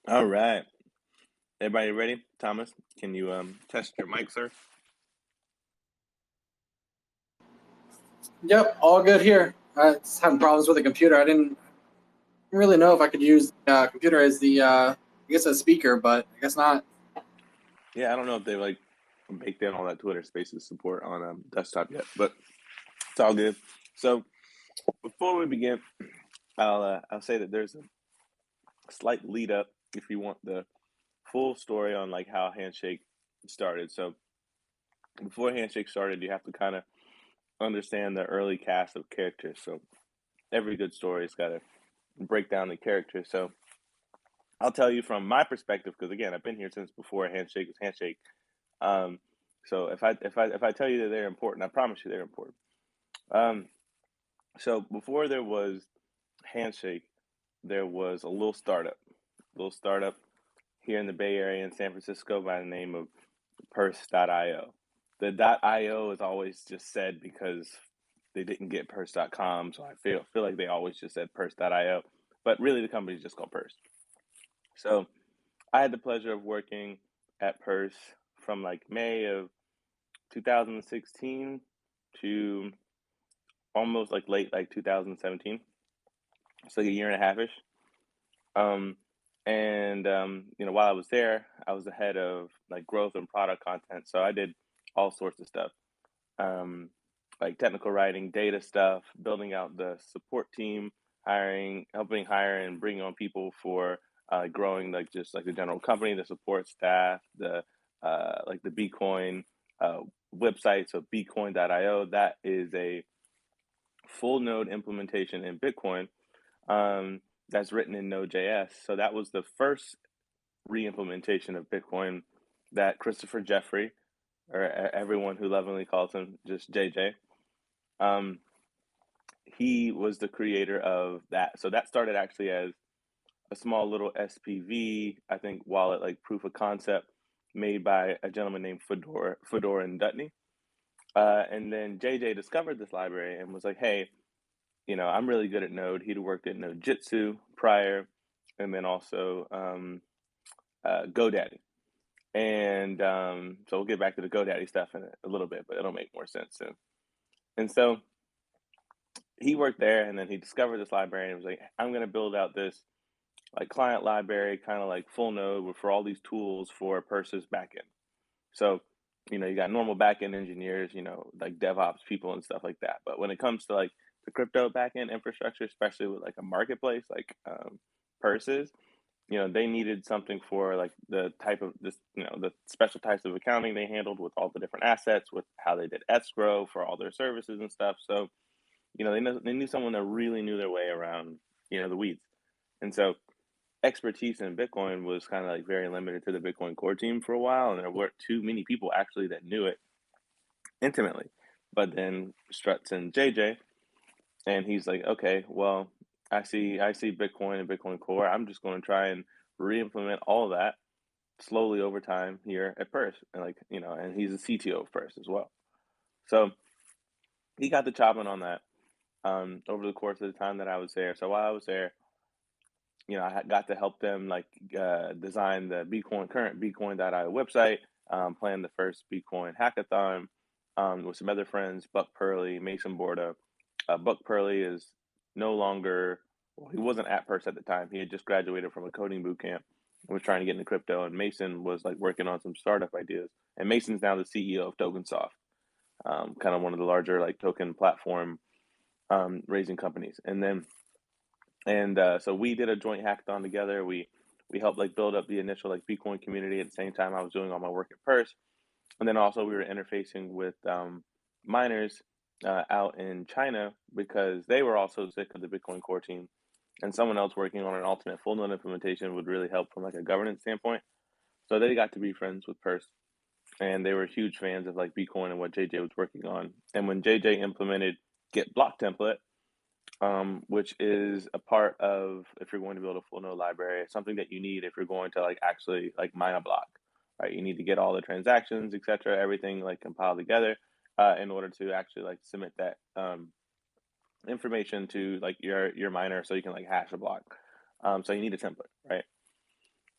All right. Everybody ready? Thomas, can you test your mic, sir? Yep, all good here. I was having problems with the computer. I didn't really know if I could use the computer as I guess, a speaker, but I guess not. Yeah, I don't know if they like baked in all that Twitter Spaces support on desktop yet, but it's all good. So before we begin, I'll say that there's a slight lead up if you want the full story on like how Handshake started. So before Handshake started, you have to kind of understand the early cast of characters. So every good story's got to break down the characters. So I'll tell you from my perspective, because again, I've been here since before Handshake was Handshake. Um, so if I tell you that they're important, I promise you they're important. Um, so before there was Handshake, there was a little startup here in the Bay Area in San Francisco by the name of Purse.io. The .io is always just said because they didn't get Purse.com, so I feel like they always just said Purse.io, but really the company's just called Purse. So I had the pleasure of working at Purse from like May of 2016 to almost like late like 2017. It's like a year and a half ish. Um, while I was there, I was the head of like growth and product content. So I did all sorts of stuff, um, like technical writing, data stuff, building out the support team, helping hire and bring on people for growing like just like the general company, the support staff, the like the Bitcoin uh, website. So Bitcoin.io, that is a full node implementation in Bitcoin that's written in Node.js. So that was the first re-implementation of Bitcoin that Christopher Jeffrey, or everyone who lovingly calls him just JJ, um, he was the creator of that. So that started actually as a small little SPV, I think, wallet like proof of concept made by a gentleman named Fedora and Dutney. And then JJ discovered this library and was like, hey, I'm really good at Node. He'd worked at Node Jitsu prior, and then also GoDaddy. And so we'll get back to the GoDaddy stuff in a little bit, but it'll make more sense soon. And so he worked there, and then he discovered this library and was like, I'm going to build out this like client library, kind of like full node for all these tools for Purse's backend. So, you got normal backend engineers, like DevOps people and stuff like that. But when it comes to like the crypto backend infrastructure, especially with like a marketplace like Purses, they needed something for like the type of this, the special types of accounting they handled with all the different assets, with how they did escrow for all their services and stuff. So, they knew someone that really knew their way around, the weeds. And so expertise in Bitcoin was kind of like very limited to the Bitcoin core team for a while, and there weren't too many people actually that knew it intimately. But then Struts and JJ, and he's like, okay, well, I see Bitcoin and Bitcoin Core. I'm just going to try and re-implement all of that slowly over time here at Purse, and and he's the CTO of Purse as well. So he got the chopping on that over the course of the time that I was there. So while I was there, I got to help them like design the current Bitcoin.io website, plan the first Bitcoin hackathon with some other friends, Buck Purley, Mason Borda. Buck Purley is no longer, well, he wasn't at Purse at the time. He had just graduated from a coding boot camp and was trying to get into crypto. And Mason was like working on some startup ideas. And Mason's now the CEO of TokenSoft, kind of one of the larger like token platform raising companies. So we did a joint hackathon together. We helped like build up the initial like Bitcoin community at the same time I was doing all my work at Purse, and then also we were interfacing with miners out in China because they were also sick of the Bitcoin core team, and someone else working on an alternate full node implementation would really help from like a governance standpoint. So they got to be friends with Purse, and they were huge fans of like Bitcoin and what JJ was working on. And when JJ implemented Get Block template, which is a part of if you're going to build a full node library, something that you need if you're going to like actually like mine a block, right? You need to get all the transactions, etc., everything like compiled together in order to actually like submit that information to like your miner so you can like hash a block. So you need a template, right?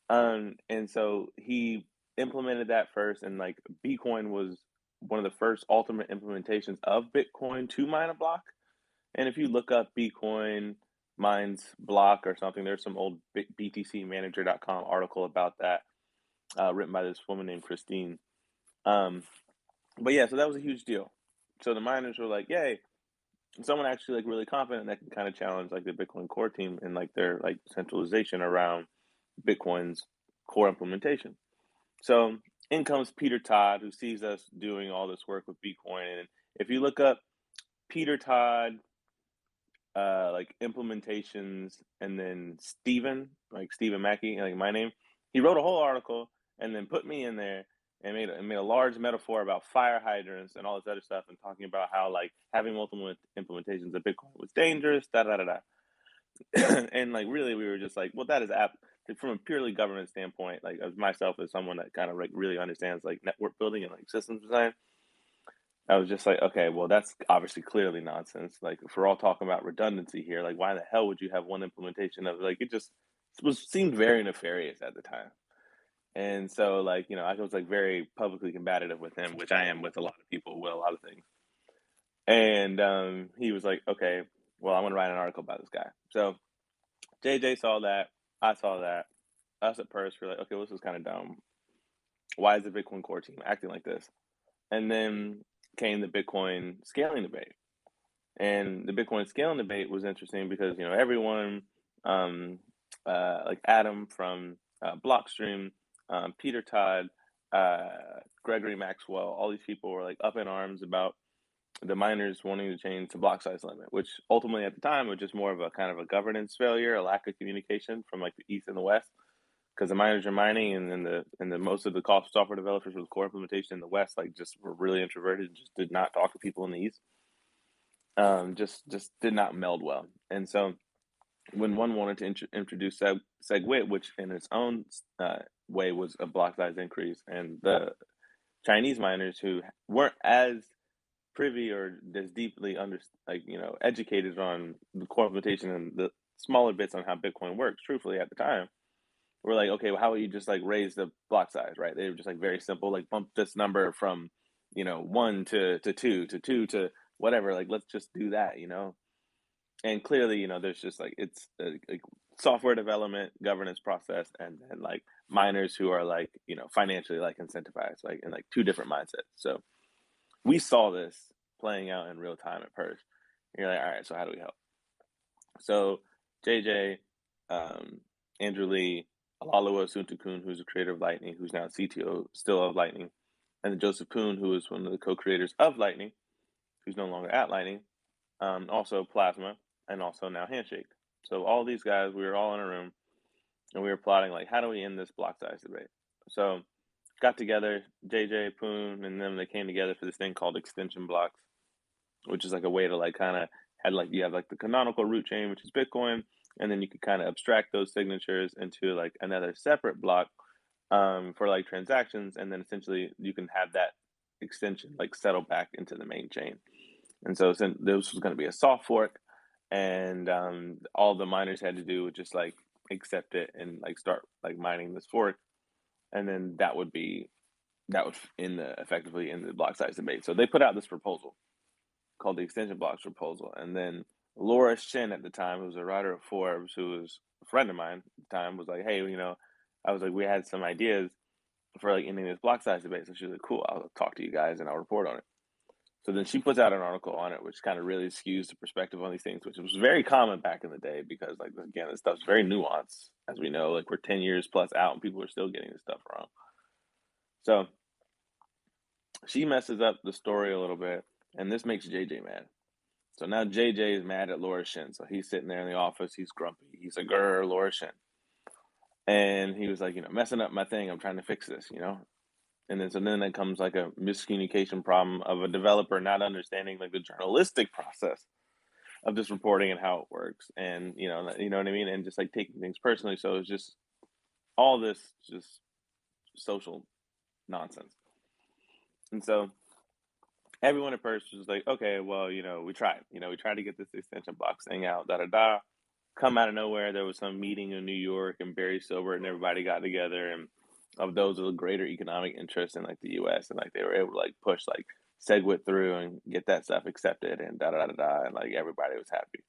And so he implemented that first, and like Bitcoin was one of the first ultimate implementations of Bitcoin to mine a block. And if you look up Bitcoin mines block or something, there's some old BTCmanager.com article about that, written by this woman named Christine. Um, but yeah, so that was a huge deal. So the miners were like, "Yay!" Someone actually like really confident that can kind of challenge like the Bitcoin core team and like their like centralization around Bitcoin's core implementation. So in comes Peter Todd, who sees us doing all this work with Bitcoin. And if you look up Peter Todd, like implementations, and then Steven McKie, like my name, he wrote a whole article and then put me in there and made a large metaphor about fire hydrants and all this other stuff, and talking about how like having multiple implementations of Bitcoin was dangerous, da da da da. And like really we were just like, well, that is from a purely government standpoint, like as myself as someone that kind of like really understands like network building and like systems design, I was just like, okay, well, that's obviously clearly nonsense. Like, if we're all talking about redundancy here, like, why the hell would you have one implementation of like it just seemed very nefarious at the time. And so, like, I was like very publicly combative with him, which I am with a lot of people with a lot of things. And he was like, okay, well, I'm gonna write an article about this guy. So JJ saw that, I saw that, us at Purse were like, okay, well, this is kind of dumb. Why is the Bitcoin core team acting like this? And then came the Bitcoin scaling debate. And the Bitcoin scaling debate was interesting because everyone, like Adam from Blockstream, Peter Todd, Gregory Maxwell, all these people were like up in arms about the miners wanting to change the block size limit, which ultimately at the time was just more of a kind of a governance failure, a lack of communication from like the East and the West, because the miners are mining, and then the most of the software developers with core implementation in the West like just were really introverted and just did not talk to people in the East. Just did not meld well. And so when one wanted to introduce SegWit, which in its own way was a block size increase, and the Chinese miners who weren't as privy or as deeply educated on the core implementation and the smaller bits on how Bitcoin works, truthfully at the time, were like, okay, well, how would you just like raise the block size, right? They were just like very simple, like bump this number from 1 to 2 to 2 to whatever, like let's just do that. And clearly, there's just like it's a software development governance process, and then like miners who are like financially like incentivized, like in like two different mindsets. So we saw this playing out in real time at Purge. You're like, all right, so how do we help? So JJ, Andrew Lee, Alalawa Suntukun, who's the creator of Lightning, who's now CTO still of Lightning, and then Joseph Poon, who is one of the co-creators of Lightning, who's no longer at Lightning, also Plasma, and also now Handshake. So all these guys, we were all in a room, and we were plotting like, how do we end this block size debate? So got together, JJ, Poon, and then they came together for this thing called extension blocks, which is like a way to like kind of you have like the canonical root chain, which is Bitcoin, and then you could kind of abstract those signatures into like another separate block for like transactions, and then essentially you can have that extension like settle back into the main chain. And so since this was going to be a soft fork, and all the miners had to do was just like accept it and like start like mining this fork, and then that would effectively in the block size debate. So they put out this proposal called the extension blocks proposal, and then Laura Shin at the time, who was a writer of Forbes, who was a friend of mine at the time, was like, hey, I was like, we had some ideas for like ending this block size debate. So she was like, cool, I'll talk to you guys and I'll report on it. So then she puts out an article on it, which kind of really skews the perspective on these things, which was very common back in the day because, like, again, this stuff's very nuanced, as we know. Like, we're 10 years plus out and people are still getting this stuff wrong. So she messes up the story a little bit, and this makes JJ mad. So now JJ is mad at Laura Shin. So he's sitting there in the office. He's grumpy. He's like, grr, Laura Shin. And he was like, messing up my thing. I'm trying to fix this, And then there comes like a miscommunication problem of a developer not understanding like the journalistic process of this reporting and how it works, and you know what I mean, and just like taking things personally. So it's just all this just social nonsense. And so everyone at first was like, okay, well, we tried to get this extension blocks thing out, da da da. come out of nowhere, there was some meeting in New York, and Barry Silbert and everybody got together, and of those with a greater economic interest in like the U.S. and like they were able to like push like Segwit through and get that stuff accepted and da da da da, and like everybody was happy.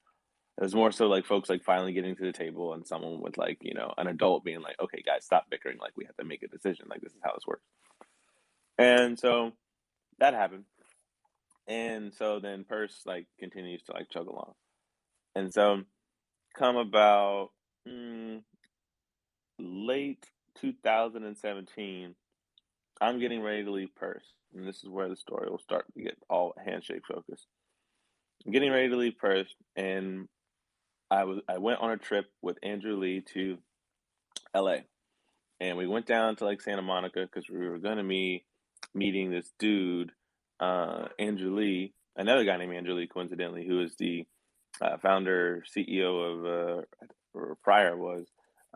It was more so like folks like finally getting to the table and someone with like an adult being like, okay, guys, stop bickering. Like we have to make a decision. Like this is how this works. And so that happened. And so then Purse like continues to like chug along. And so come about late 2017, I'm getting ready to leave Purse. And this is where the story will start to get all handshake focused. I'm getting ready to leave Purse, and I went on a trip with Andrew Lee to LA. And we went down to like Santa Monica because we were gonna be meeting this dude, Andrew Lee, another guy named Andrew Lee, coincidentally, who is the founder, CEO of, or prior was,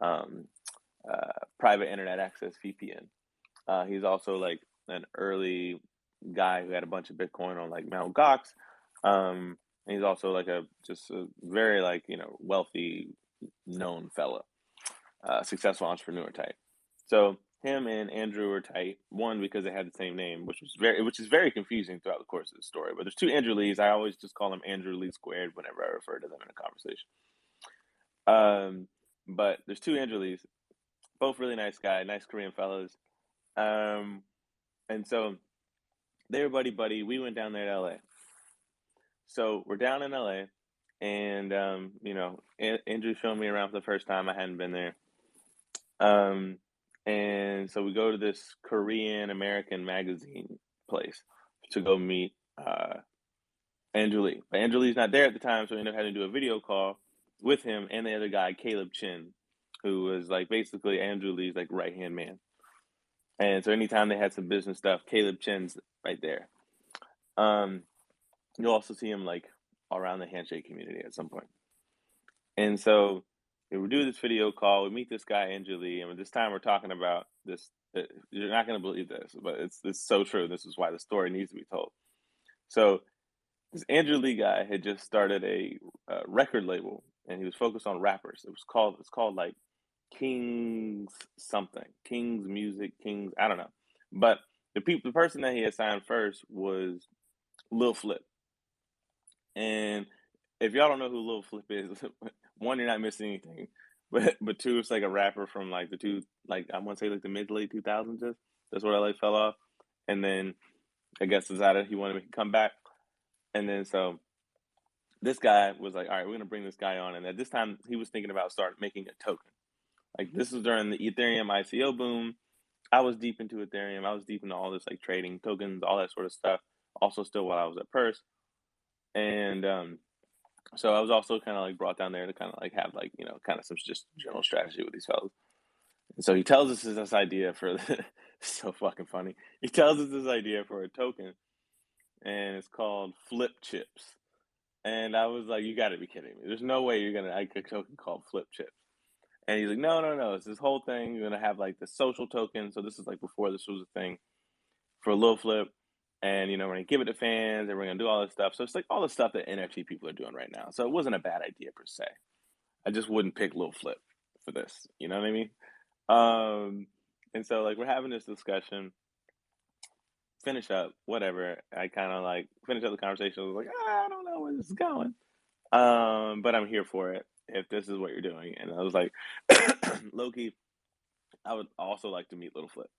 um, Private Internet Access VPN. He's also like an early guy who had a bunch of Bitcoin on like Mt. Gox. And he's also like just a very like wealthy, known fella, successful entrepreneur type. So him and Andrew were tight. One because they had the same name, which is very confusing throughout the course of the story. But there's two Andrew Lees. I always just call them Andrew Lee squared whenever I refer to them in a conversation. But there's two Andrew Lees, both really nice guy, nice Korean fellas. And so they were buddy buddy. We went down there to LA. So we're down in LA, and Andrew showed me around for the first time. I hadn't been there. And so we go to this Korean American magazine place to go meet Andrew Lee. But Andrew Lee's not there at the time, so we ended up having to do a video call with him and the other guy, Caleb Chin, who was like basically Andrew Lee's like right-hand man. And so anytime they had some business stuff, Caleb Chin's right there. You'll also see him like around the handshake community at some point. And so we do this video call. We meet this guy, Andrew Lee, and this time we're talking about this. You're not going to believe this, but it's so true. This is why the story needs to be told. So this Andrew Lee guy had just started a record label, and he was focused on rappers. It's called like King's something, King's Music, King's, I don't know. But the person that he had signed first was Lil Flip. And if y'all don't know who Lil Flip is, one, you're not missing anything. But two, it's like a rapper from like I want to say like the mid to late 2000s. That's where I like fell off. And then I guess decided he wanted to come back. And then so this guy was like, all right, we're going to bring this guy on. And at this time, he was thinking about making a token. Like this was during the Ethereum ICO boom. I was deep into Ethereum. I was deep into all this like trading tokens, all that sort of stuff. Also still while I was at Purse. And so I was also kind of like brought down there to kind of like have like, kind of some just general strategy with these fellas. And so he tells us this idea for so fucking funny. He tells us this idea for a token, and it's called Flip Chips. And I was like, you got to be kidding me. There's no way you're going to like a token called Flip Chips. And he's like, no. It's this whole thing. You're going to have like the social token. So this is like before this was a thing for Lil Flip. And, we're going to give it to fans and we're going to do all this stuff. So it's like all the stuff that NFT people are doing right now. So it wasn't a bad idea per se. I just wouldn't pick Lil Flip for this. You know what I mean? And so like we're having this discussion, finish up, whatever. I kind of like finish up the conversation. I was like, I don't know where this is going. But I'm here for it if this is what you're doing. And I was like, low-key, I would also like to meet Lil Flip.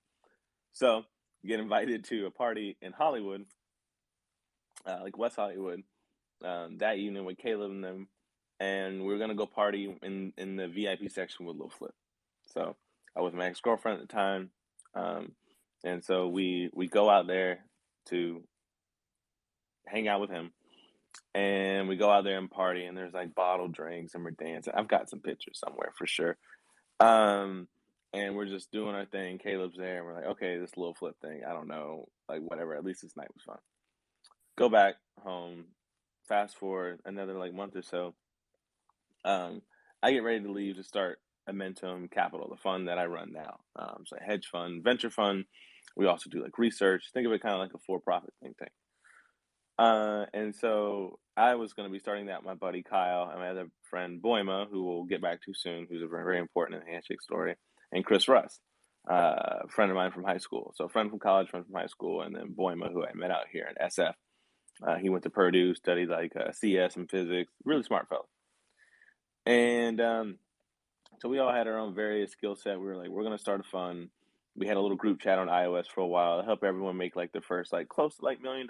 So get invited to a party in Hollywood, like West Hollywood, that evening with Caleb and them, and we were gonna go party in the VIP section with Lil Flip. So I was my ex-girlfriend at the time, and so we go out there to hang out with him, and we go out there and party, and there's like bottled drinks and we're dancing. I've got some pictures somewhere for sure. And we're just doing our thing. Caleb's there, and we're like, okay, this Lil Flip thing, I don't know, like whatever. At least this night was fun. Go back home. Fast forward another like month or so. I get ready to leave to start Momentum Capital, the fund that I run now. So a hedge fund, venture fund. We also do like research. Think of it kind of like a for-profit thing. And so I was going to be starting that with my buddy Kyle and my other friend Boima, who we'll get back to soon, who's a very, very important in the Handshake story, and Chris Russ, a friend of mine from high school. So a friend from college, friend from high school, and then Boima, who I met out here in SF. He went to Purdue, studied like CS and physics, really smart fellow. And so we all had our own various skill set. We were like, we're going to start a fund. We had a little group chat on iOS for a while to help everyone make like their first like close to like $1 million.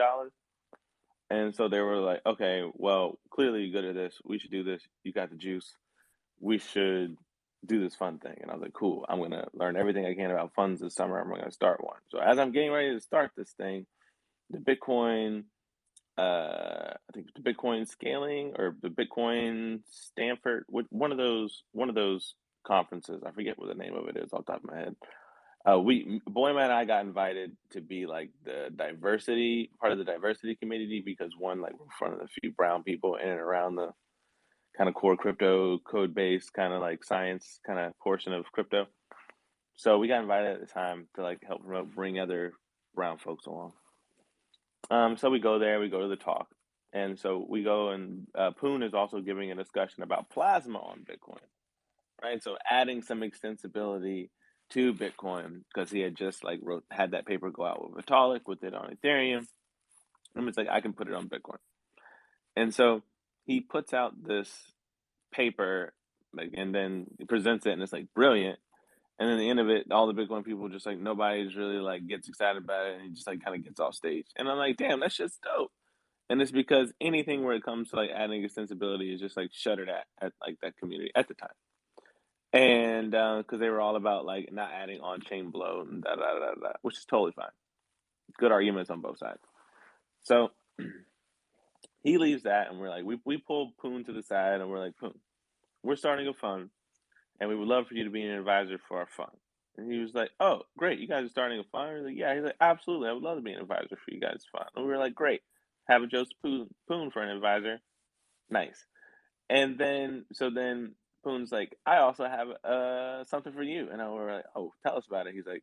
And so they were like, okay, well, clearly you're good at this. We should do this. You got the juice. We should do this fund thing. And I was like, cool. I'm going to learn everything I can about funds this summer. I'm going to start one. So as I'm getting ready to start this thing, the Bitcoin, I think the Bitcoin scaling or the Bitcoin Stanford, one of those conferences. I forget what the name of it is off the top of my head. Boyman and I got invited to be like the diversity part of the diversity community because one, like we're in front of a few brown people in and around the kind of core crypto code base, kind of like science kind of portion of crypto. So we got invited at the time to like help bring other brown folks along. So we go there, we go to the talk. And so we go and Poon is also giving a discussion about plasma on Bitcoin, right? So adding some extensibility to Bitcoin because he had just like had that paper go out with Vitalik with it on Ethereum. And it's like, I can put it on Bitcoin. And so he puts out this paper like, and then he presents it and it's like brilliant. And then at the end of it, all the Bitcoin people just like, nobody's really like gets excited about it. And he just like kind of gets off stage. And I'm like, damn, that's just dope. And it's because anything where it comes to like adding extensibility is just like shuttered at like that community at the time. And because they were all about like not adding on-chain bloat and which is totally fine. Good arguments on both sides. So he leaves that, and we're like, we pull Poon to the side, and we're like, Poon, we're starting a fund, and we would love for you to be an advisor for our fund. And he was like, oh, great, you guys are starting a fund? We're like, yeah. He's like, absolutely, I would love to be an advisor for you guys' fund. And we were like, great, have a Joseph Poon for an advisor. Nice. And then Poon's like, I also have something for you. And I were like, oh, tell us about it. He's like,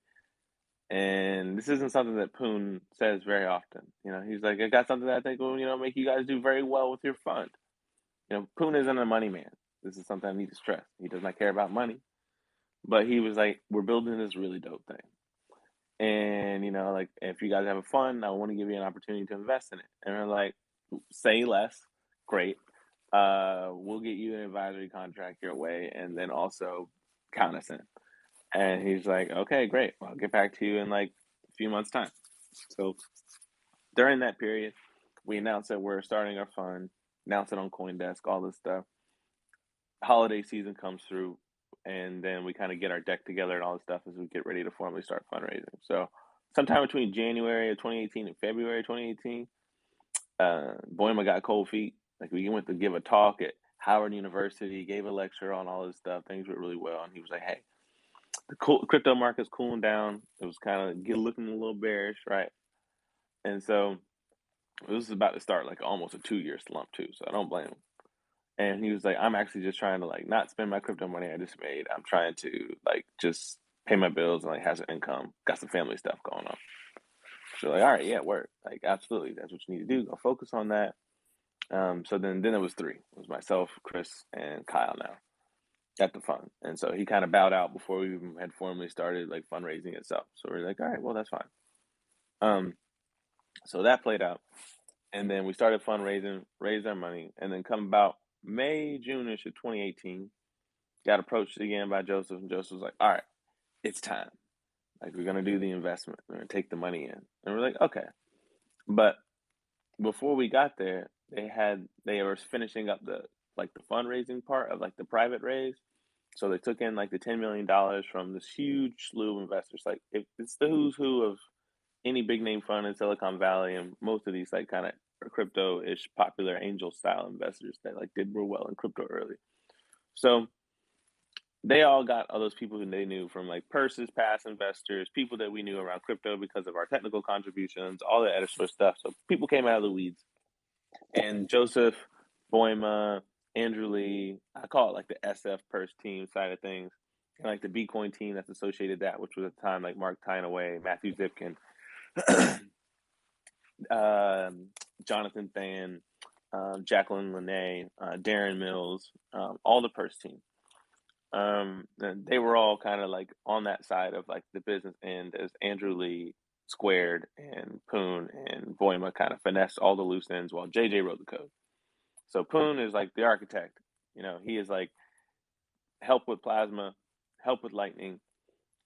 and this isn't something that Poon says very often. You know, he's like, I got something that I think will, make you guys do very well with your fund. Poon isn't a money man. This is something I need to stress. He does not care about money. But he was like, we're building this really dope thing. And, like, if you guys have a fund, I want to give you an opportunity to invest in it. And we're like, say less. Great. We'll get you an advisory contract your way and then also count us in. And he's like, okay, great. Well, I'll get back to you in like a few months' time. So during that period, we announced that we're starting our fund, announce it on CoinDesk, all this stuff. Holiday season comes through, and then we kind of get our deck together and all this stuff as we get ready to formally start fundraising. So sometime between January of 2018 and February 2018, Boima got cold feet. Like we went to give a talk at Howard University, gave a lecture on all this stuff. Things went really well. And he was like, hey, the crypto market's cooling down. It was kind of looking a little bearish, right? And so this is about to start like almost a 2-year slump too. So I don't blame him. And he was like, I'm actually just trying to like not spend my crypto money I just made. I'm trying to like just pay my bills and like have some income. Got some family stuff going on. So like, all right, yeah, work. Like absolutely, that's what you need to do. Go focus on that. So then it was 3. It was myself, Chris, and Kyle now at the fund. And so he kind of bowed out before we even had formally started like fundraising itself. So we're like, all right, well, that's fine. So that played out. And then we started fundraising, raised our money, and then come about May, June-ish of 2018, got approached again by Joseph, and Joseph was like, all right, it's time. Like, we're going to do the investment. We're going to take the money in. And we're like, okay. But before we got there, they were finishing up the fundraising part of like the private raise. So they took in like the $10 million from this huge slew of investors. Like it's the who's who of any big name fund in Silicon Valley, and most of these like kind of crypto-ish popular angel style investors that like did real well in crypto early. So they all got all those people who they knew from like Purses, past investors, people that we knew around crypto because of our technical contributions, all the editor stuff. So people came out of the weeds. And Joseph, Boima, Andrew Lee, I call it like the SF Purse team side of things, and like the Bitcoin team that's associated that, which was at the time like Mark Tynaway, Matthew Zipkin, Jonathan Than, Jacqueline Lene, Darren Mills, all the purse team. And they were all kind of like on that side of like the business end as Andrew Lee squared and Poon and Boima kind of finessed all the loose ends while JJ wrote the code. So Poon is like the architect. He is like help with plasma, help with lightning,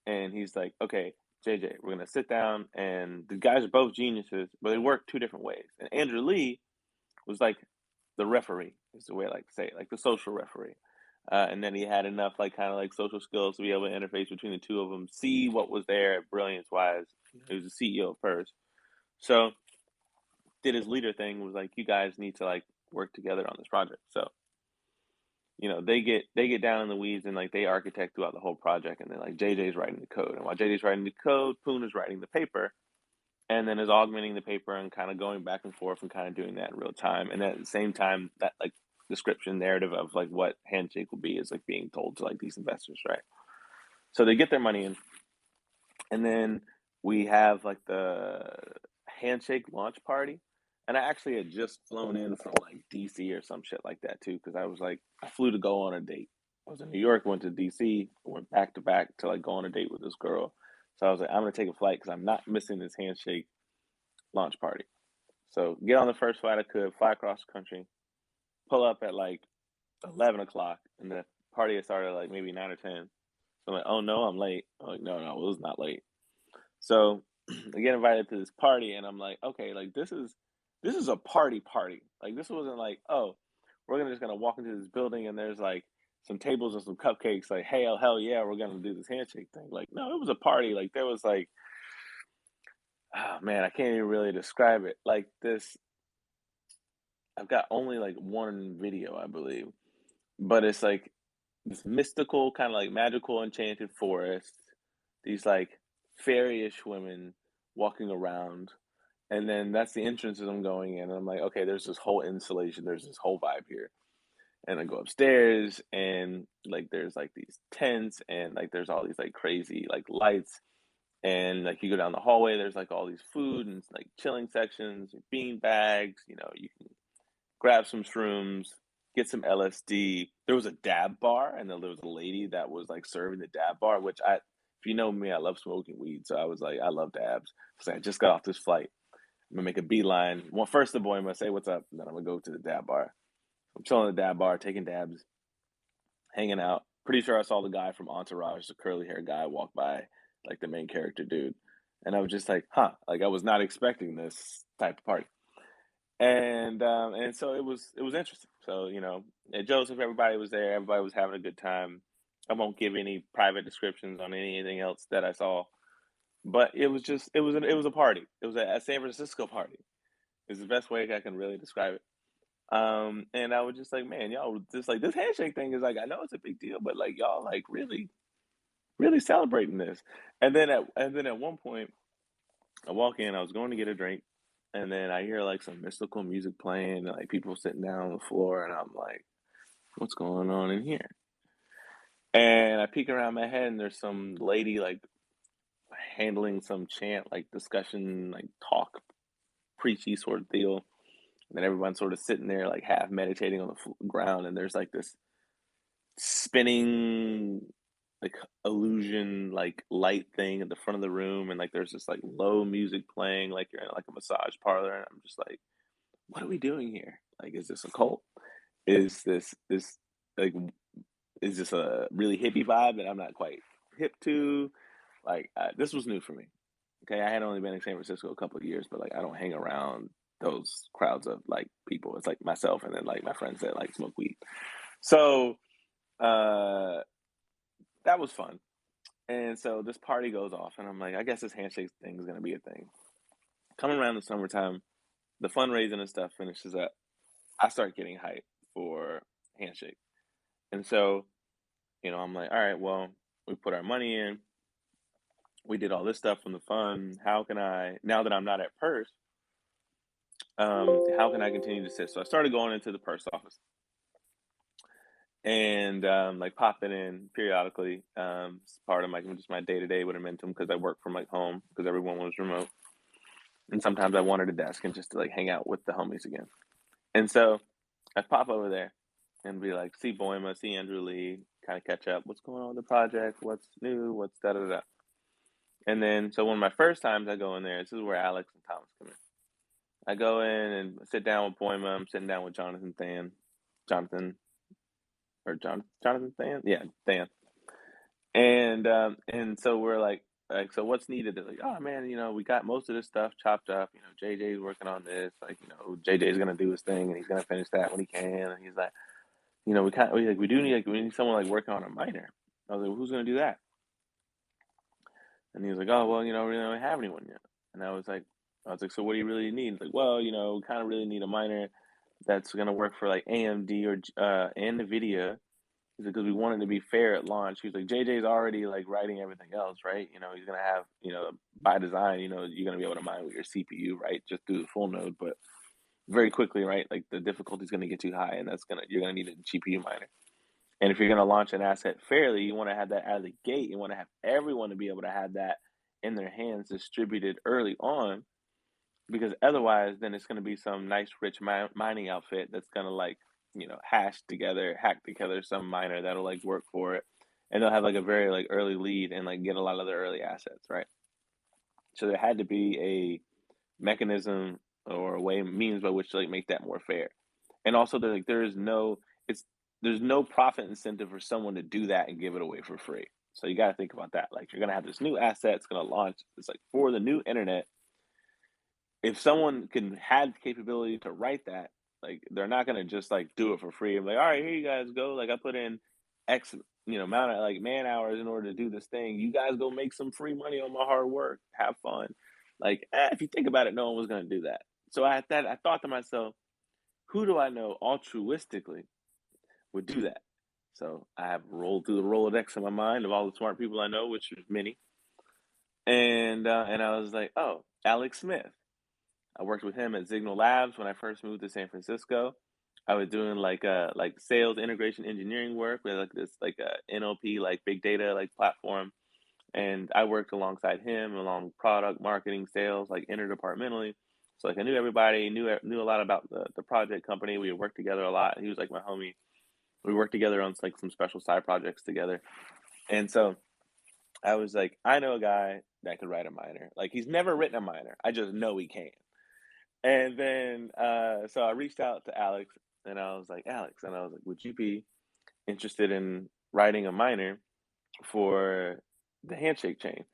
and he's like, okay, JJ, we're gonna sit down, and the guys are both geniuses, but they work two different ways. And Andrew Lee was like the referee, is the way I like to say it, like the social referee. And then he had enough like kind of like social skills to be able to interface between the two of them, see what was there brilliance wise. He was the CEO of Purse. So did his leader thing, was like, you guys need to like work together on this project. So they get down in the weeds and like they architect throughout the whole project, and then like JJ's writing the code, and while JJ's writing the code, Poon is writing the paper, and then is augmenting the paper and kind of going back and forth and kind of doing that in real time. And at the same time, that like description narrative of like what Handshake will be is like being told to like these investors, right? So they get their money in, and then we have like the Handshake launch party. And I actually had just flown in from like DC or some shit like that too, because I flew to go on a date. I was in New York, went to DC, went back to back to like go on a date with this girl. So I was like, I'm gonna take a flight because I'm not missing this Handshake launch party. So get on the first flight I could, fly across the country, pull up at like 11 o'clock, and the party had started at like maybe 9 or 10. So I'm like, oh no, I'm late. I'm like, no, it was not late. So I get invited to this party, and I'm like, okay, like this is a party. Like this wasn't like, oh, we're just gonna walk into this building and there's like some tables and some cupcakes. Like, hey, hell yeah, we're gonna do this handshake thing. Like, no, it was a party. Like there was like, oh man, I can't even really describe it. Like this, I've got only like one video, I believe, but it's like this mystical kind of like magical enchanted forest. These like fairyish women walking around. And then that's the entrance as I'm going in. And I'm like, okay, there's this whole installation, there's this whole vibe here. And I go upstairs, and like there's like these tents, and like there's all these like crazy like lights. And like you go down the hallway, there's like all these food and like chilling sections, bean bags, you can grab some shrooms, get some LSD. There was a dab bar, and then there was a lady that was like serving the dab bar, which if you know me, I love smoking weed. So I was like, I love dabs. So I just got off this flight. I'm gonna make a beeline. Well, first the boy, I'm gonna say what's up, and then I'm gonna go to the dab bar. I'm chilling at the dab bar, taking dabs, hanging out. Pretty sure I saw the guy from Entourage, the curly hair guy, walk by, like the main character dude. And I was just like, huh, like I was not expecting this type of party. And so it was interesting. So, at Joseph, everybody was there, everybody was having a good time. I won't give any private descriptions on anything else that I saw. But it was a party. It was a San Francisco party. Is the best way I can really describe it. And I was just like, man, y'all just like this handshake thing is like, I know it's a big deal, but like y'all like really, really celebrating this. And then at one point, I walk in, I was going to get a drink, and then I hear like some mystical music playing, and like people sitting down on the floor, and I'm like, what's going on in here? And I peek around my head, and there's some lady like handling some chant, like discussion, like talk, preachy sort of deal. And then everyone's sort of sitting there, like half meditating on the ground, and there's like this spinning, like illusion, like light thing at the front of the room, and like there's this like low music playing, like you're in like a massage parlor, and I'm just like, what are we doing here? Like, is this a cult? Is this like, is this a really hippie vibe that I'm not quite hip to? Like, this was new for me. Okay, I had only been in San Francisco a couple of years, but like I don't hang around those crowds of like people. It's like myself and then like my friends that like smoke weed. So that was fun. And so this party goes off, and I'm like, I guess this handshake thing is gonna be a thing. Coming around the summertime, the fundraising and stuff finishes up. I start getting hyped for handshake, and so I'm like, all right, well, we put our money in. We did all this stuff from the fund. How can I, now that I'm not at Purse, how can I continue to sit? So I started going into the Purse office and like popping in periodically. It's part of just my day to day with Momentum because I work from like home because everyone was remote, and sometimes I wanted a desk and just to like hang out with the homies again. And so I pop over there and be like, see Boima, see Andrew Lee, kind of catch up. What's going on with the project? What's new? What's da da da? And then, so one of my first times I go in there, this is where Alex and Thomas come in. I go in and sit down with Boima. I'm sitting down with Jonathan, Jonathan Than? Yeah, Than. And so we're like, so what's needed? They're like, oh man, we got most of this stuff chopped up. JJ's working on this. Like, JJ's gonna do his thing and he's gonna finish that when he can. And he's like, we need someone like working on a minor. I was like, well, who's gonna do that? And he was like, oh well, we don't have anyone yet. And I was like, so what do you really need? He's like, well, we kind of really need a minor that's gonna work for like AMD or and NVIDIA. He's like, because we want it to be fair at launch. He's like, JJ's already like writing everything else, right? He's gonna have, by design, you're gonna be able to mine with your CPU, right? Just through the full node, but very quickly, right? Like the difficulty is gonna get too high, and you're gonna need a GPU miner. And if you're gonna launch an asset fairly, you want to have that out of the gate. You want to have everyone to be able to have that in their hands, distributed early on, because otherwise, then it's gonna be some nice, rich mining outfit that's gonna like hack together some miner that'll like work for it, and they'll have like a very like early lead and like get a lot of the early assets, right? So there had to be a mechanism or a means by which to like make that more fair. And also there's no profit incentive for someone to do that and give it away for free. So you got to think about that. Like, you're gonna have this new asset, it's gonna launch. It's like for the new internet. If someone can have the capability to write that, like they're not gonna just like do it for free. I'm like, all right, here you guys go. Like I put in X, amount of like man hours in order to do this thing. You guys go make some free money on my hard work. Have fun. Like, if you think about it, no one was gonna do that. So I thought to myself, who do I know altruistically would do that? So I have rolled through the Rolodex in my mind of all the smart people I know, which is many. And I was like, oh, Alex Smith. I worked with him at Signal Labs when I first moved to San Francisco. I was doing like sales integration engineering work with like this like NLP like big data like platform, and I worked alongside him along product marketing sales like interdepartmentally. So like I knew everybody, knew a lot about the project company. We worked together a lot. He was like my homie. We worked together on like some special side projects together, and so I was like, I know a guy that could write a minor. Like he's never written a minor. I just know he can. And then, so I reached out to Alex and I was like, Alex, and I was like, would you be interested in writing a minor for the Handshake chain?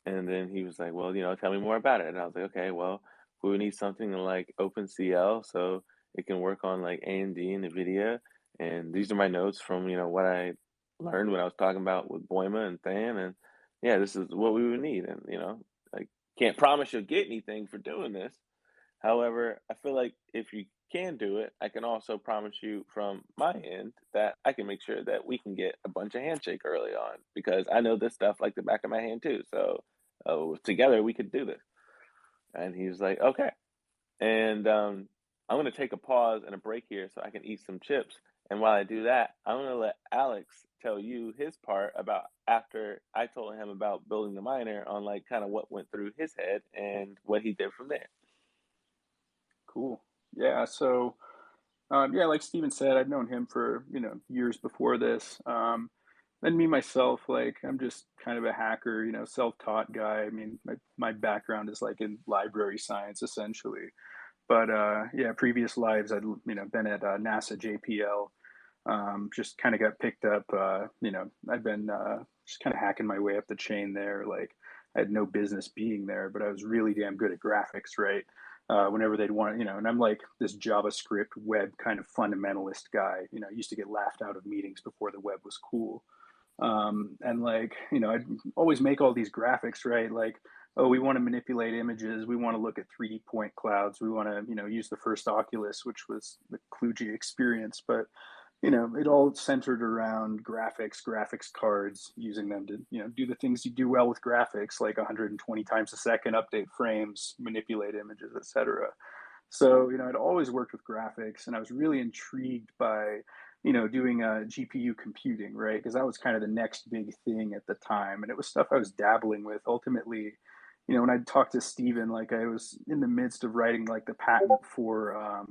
And then he was like, well, tell me more about it. And I was like, okay, well, we would need something like OpenCL so it can work on like AMD and NVIDIA. And these are my notes from, what I learned when I was talking about with Boima and Than. And yeah, this is what we would need. And, like, can't promise you'll get anything for doing this. However, I feel like if you can do it, I can also promise you from my end that I can make sure that we can get a bunch of handshake early on because I know this stuff like the back of my hand too. So together we could do this. And he was like, okay. And I'm going to take a pause and a break here so I can eat some chips. And while I do that, I'm going to let Alex tell you his part about after I told him about building the miner on like kind of what went through his head and what he did from there. Cool. Yeah. So, yeah, like Steven said, I've known him for, years before this. Then me myself, like I'm just kind of a hacker, self-taught guy. I mean, my background is like in library science essentially. But yeah, previous lives I'd been at NASA JPL. Just kind of got picked up. I've been just kind of hacking my way up the chain there. Like I had no business being there, but I was really damn good at graphics, right? Whenever they'd want, and I'm like this JavaScript web kind of fundamentalist guy. I used to get laughed out of meetings before the web was cool. And like, I'd always make all these graphics, right? Like, oh, we want to manipulate images. We want to look at 3D point clouds. We want to, use the first Oculus, which was the kludgy experience. But, it all centered around graphics cards, using them to, do the things you do well with graphics, like 120 times a second, update frames, manipulate images, etc. So, I'd always worked with graphics, and I was really intrigued by, doing GPU computing, right? Because that was kind of the next big thing at the time. And it was stuff I was dabbling with. Ultimately, when I talked to Steven, like I was in the midst of writing like the patent for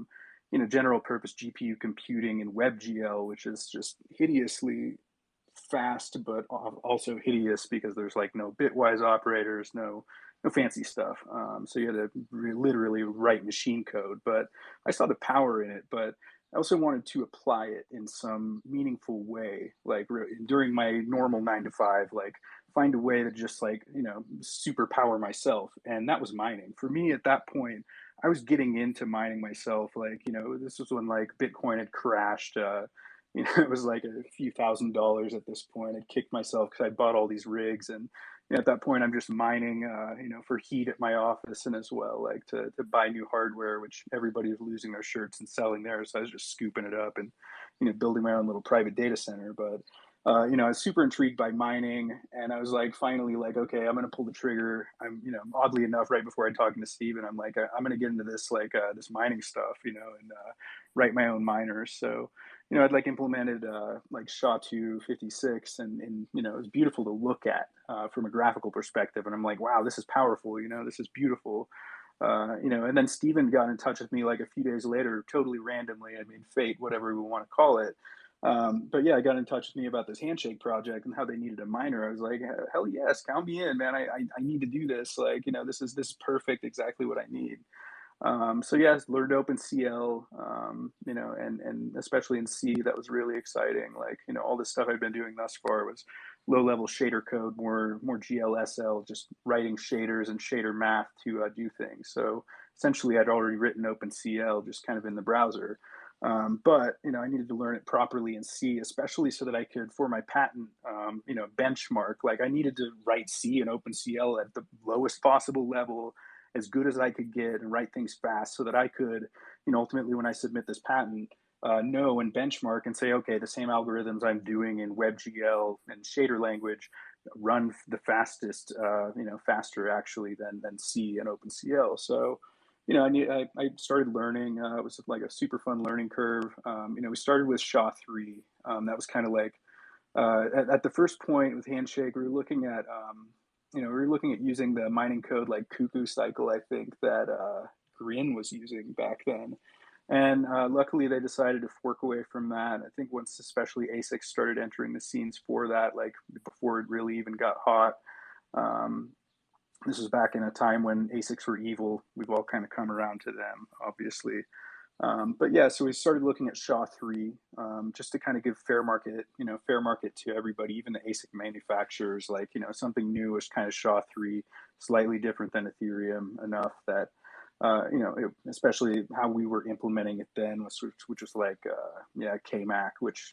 general purpose GPU computing in WebGL, which is just hideously fast, but also hideous because there's like no bitwise operators, no fancy stuff. So you had to literally write machine code, but I saw the power in it. But I also wanted to apply it in some meaningful way, like during my normal 9 to 5, like find a way to just like, super power myself. And that was mining. For me at that point, I was getting into mining myself. Like, this was when like Bitcoin had crashed. It was like a few $1,000s at this point. I'd kicked myself because I bought all these rigs, and at that point, I'm just mining, for heat at my office, and as well, like to buy new hardware, which everybody was losing their shirts and selling theirs. So I was just scooping it up and, building my own little private data center. But, I was super intrigued by mining, and I was like, finally, like, okay, I'm going to pull the trigger. I'm, oddly enough, right before I talking to Steven, I'm like, I'm going to get into this, like, this mining stuff, and write my own miners. So, I'd like implemented like SHA-256, and it was beautiful to look at from a graphical perspective. And I'm like, wow, this is powerful. This is beautiful. And then Steven got in touch with me like a few days later, totally randomly. I mean, fate, whatever we want to call it. But yeah, got in touch with me about this Handshake project and how they needed a miner. I was like, hell yes, count me in, man. I need to do this. Like, this is perfect, exactly what I need. So yes, learned OpenCL, and especially in C, that was really exciting. Like, all this stuff I've been doing thus far was low level shader code, more GLSL, just writing shaders and shader math to do things. So essentially I'd already written OpenCL just kind of in the browser. But, I needed to learn it properly in C, especially so that I could, for my patent, benchmark, like I needed to write C and OpenCL at the lowest possible level, as good as I could get, and write things fast so that I could, ultimately when I submit this patent, know and benchmark and say, okay, the same algorithms I'm doing in WebGL and shader language run the fastest, faster actually than C and OpenCL. So, I started learning. It was like a super fun learning curve. We started with SHA-3. That was kind of like, at the first point with Handshake, we were looking at, using the mining code like Cuckoo Cycle, I think, that Grin was using back then. And luckily, they decided to fork away from that. I think once especially ASICs started entering the scenes for that, like before it really even got hot. This was back in a time when ASICs were evil. We've all kind of come around to them, obviously. But yeah, so we started looking at SHA-3 just to kind of give fair market to everybody, even the ASIC manufacturers. Like, something new was kind of SHA-3, slightly different than Ethereum enough that, especially how we were implementing it then, which was like, KMAC, which,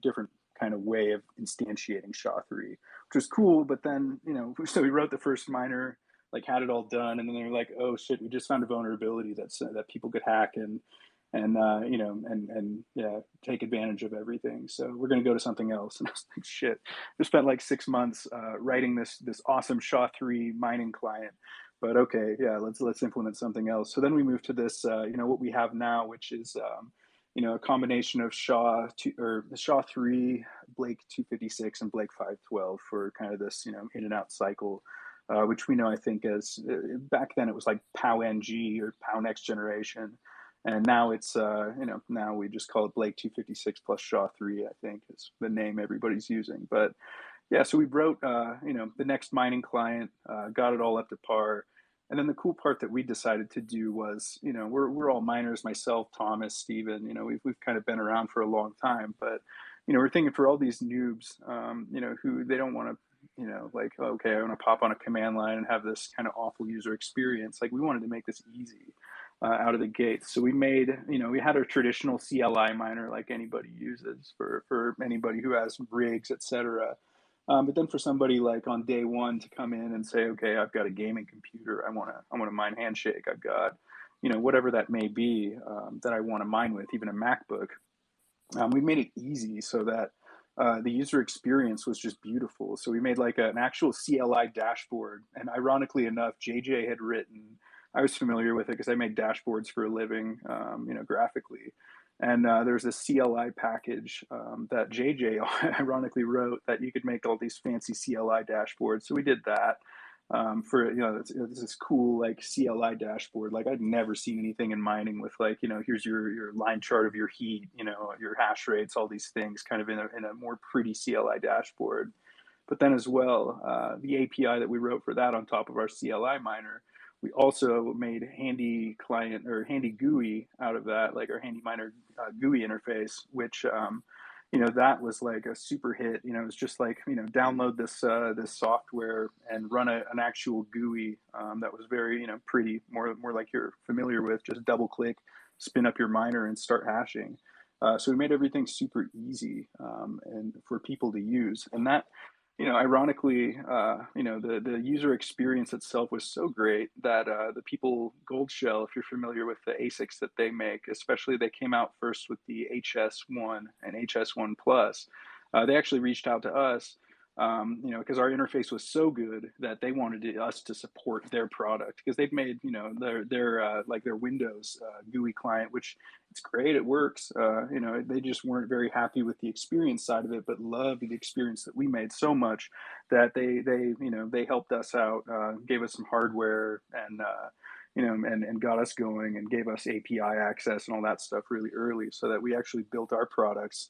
different kind of way of instantiating SHA-3, which was cool. But then, so we wrote the first miner, like had it all done, and then they're like, oh shit, we just found a vulnerability that people could hack and take advantage of everything. So we're going to go to something else. And I was like, shit, we spent like 6 months writing this awesome SHA-3 mining client. But okay, yeah, let's implement something else. So then we moved to this, what we have now, which is a combination of SHA-3, Blake 256, and Blake 512 for kind of this, in and out cycle. Which we know, I think, as back then it was like POW-NG or POW Next Generation. And now it's, now we just call it Blake 256 plus SHA-3, I think is the name everybody's using. But yeah, so we wrote, the next mining client, got it all up to par. And then the cool part that we decided to do was, we're all miners, myself, Thomas, Steven, we've kind of been around for a long time, but, we're thinking for all these noobs, who they don't want to, like, okay, I want to pop on a command line and have this kind of awful user experience. Like, we wanted to make this easy out of the gate. So we made, we had a traditional CLI miner like anybody uses for anybody who has rigs, etc. But then for somebody like on day one to come in and say, okay, I've got a gaming computer, I want to mine Handshake, I've got, whatever that may be that I want to mine with, even a MacBook. We made it easy so that the user experience was just beautiful. So we made like an actual CLI dashboard. And ironically enough, JJ had written, I was familiar with it because I make dashboards for a living, graphically. And there's this CLI package that JJ ironically wrote that you could make all these fancy CLI dashboards. So we did that. for this cool like CLI dashboard. Like I'd never seen anything in mining with like here's your line chart of your heat, your hash rates, all these things, kind of in a more pretty CLI dashboard. But then as well, the API that we wrote for that on top of our CLI miner, we also made handy client or handy GUI out of that, like our handy miner GUI interface, which that was like a super hit. It's just like download this software and run an actual GUI that was very pretty, more like you're familiar with. Just double click, spin up your miner, and start hashing. So we made everything super easy and for people to use, and that ironically, the user experience itself was so great that the people Gold Shell, if you're familiar with the ASICs that they make, especially they came out first with the HS1 and HS1 Plus, they actually reached out to us, because our interface was so good that they wanted us to support their product because they've made, their like their Windows GUI client, which it's great, it works. They just weren't very happy with the experience side of it, but loved the experience that we made so much that they helped us out, gave us some hardware and got us going and gave us API access and all that stuff really early, so that we actually built our products.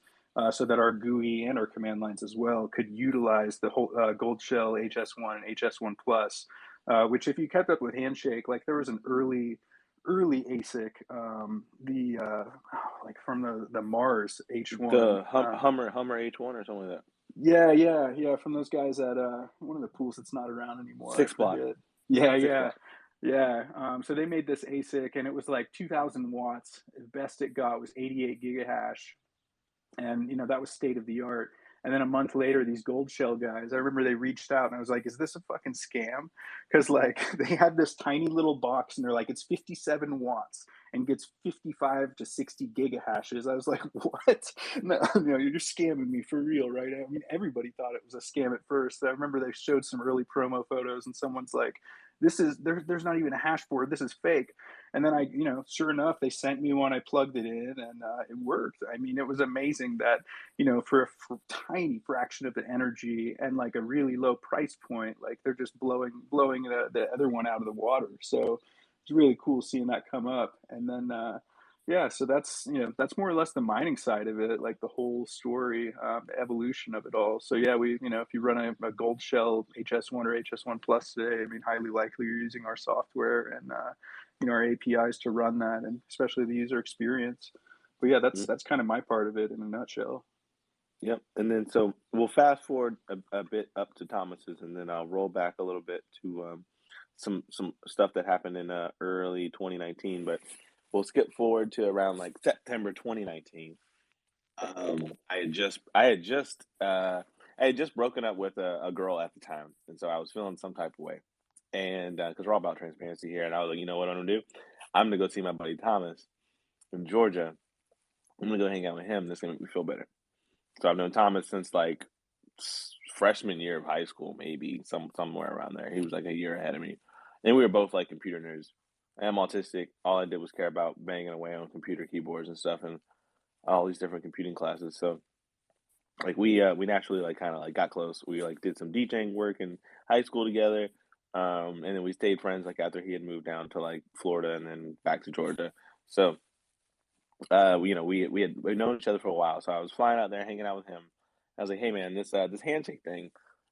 So that our GUI and our command lines as well could utilize the whole Gold Shell HS1 and HS1 Plus, which if you kept up with Handshake, like there was an early ASIC, like from the Mars H1, The Hummer H1 or something like that. Yeah, from those guys at one of the pools that's not around anymore. Six Block. Yeah. So they made this ASIC, and it was like 2,000 watts. The best it got was 88 gigahash. And that was state of the art. And then a month later, these Gold Shell guys, I remember they reached out and I was like, is this a fucking scam? Because like they had this tiny little box and they're like, it's 57 watts and gets 55 to 60 gigahashes. I was like, what? No, you're just scamming me for real, right? I mean, everybody thought it was a scam at first. I remember they showed some early promo photos and someone's like, there's not even a hash board. This is fake. And then sure enough, they sent me one. I plugged it in, and it worked. I mean, it was amazing that for a tiny fraction of the energy and like a really low price point, like they're just blowing the other one out of the water. So it's really cool seeing that come up. And then so that's more or less the mining side of it, like the whole story, the evolution of it all. So yeah, we if you run a Gold Shell HS1 or HS1 Plus today, I mean, highly likely you're using our software and our APIs to run that, and especially the user experience. But yeah, that's kind of my part of it in a nutshell. Yep. And then so we'll fast forward a bit up to Thomas's, and then I'll roll back a little bit to some stuff that happened in early 2019. But we'll skip forward to around like September 2019. I had just broken up with a girl at the time, and so I was feeling some type of way. And because we're all about transparency here, and I was like, you know what I'm gonna do? I'm gonna go see my buddy Thomas in Georgia. I'm gonna go hang out with him. That's gonna make me feel better. So I've known Thomas since like freshman year of high school, maybe somewhere around there. He was like a year ahead of me, and we were both like computer nerds. I am autistic. All I did was care about banging away on computer keyboards and stuff, and all these different computing classes. So like we naturally like kind of like got close. We like did some DJing work in high school together. And then we stayed friends like after he had moved down to like Florida and then back to Georgia. So we'd known each other for a while. So I was flying out there, hanging out with him. I was like, hey man, this handshake thing,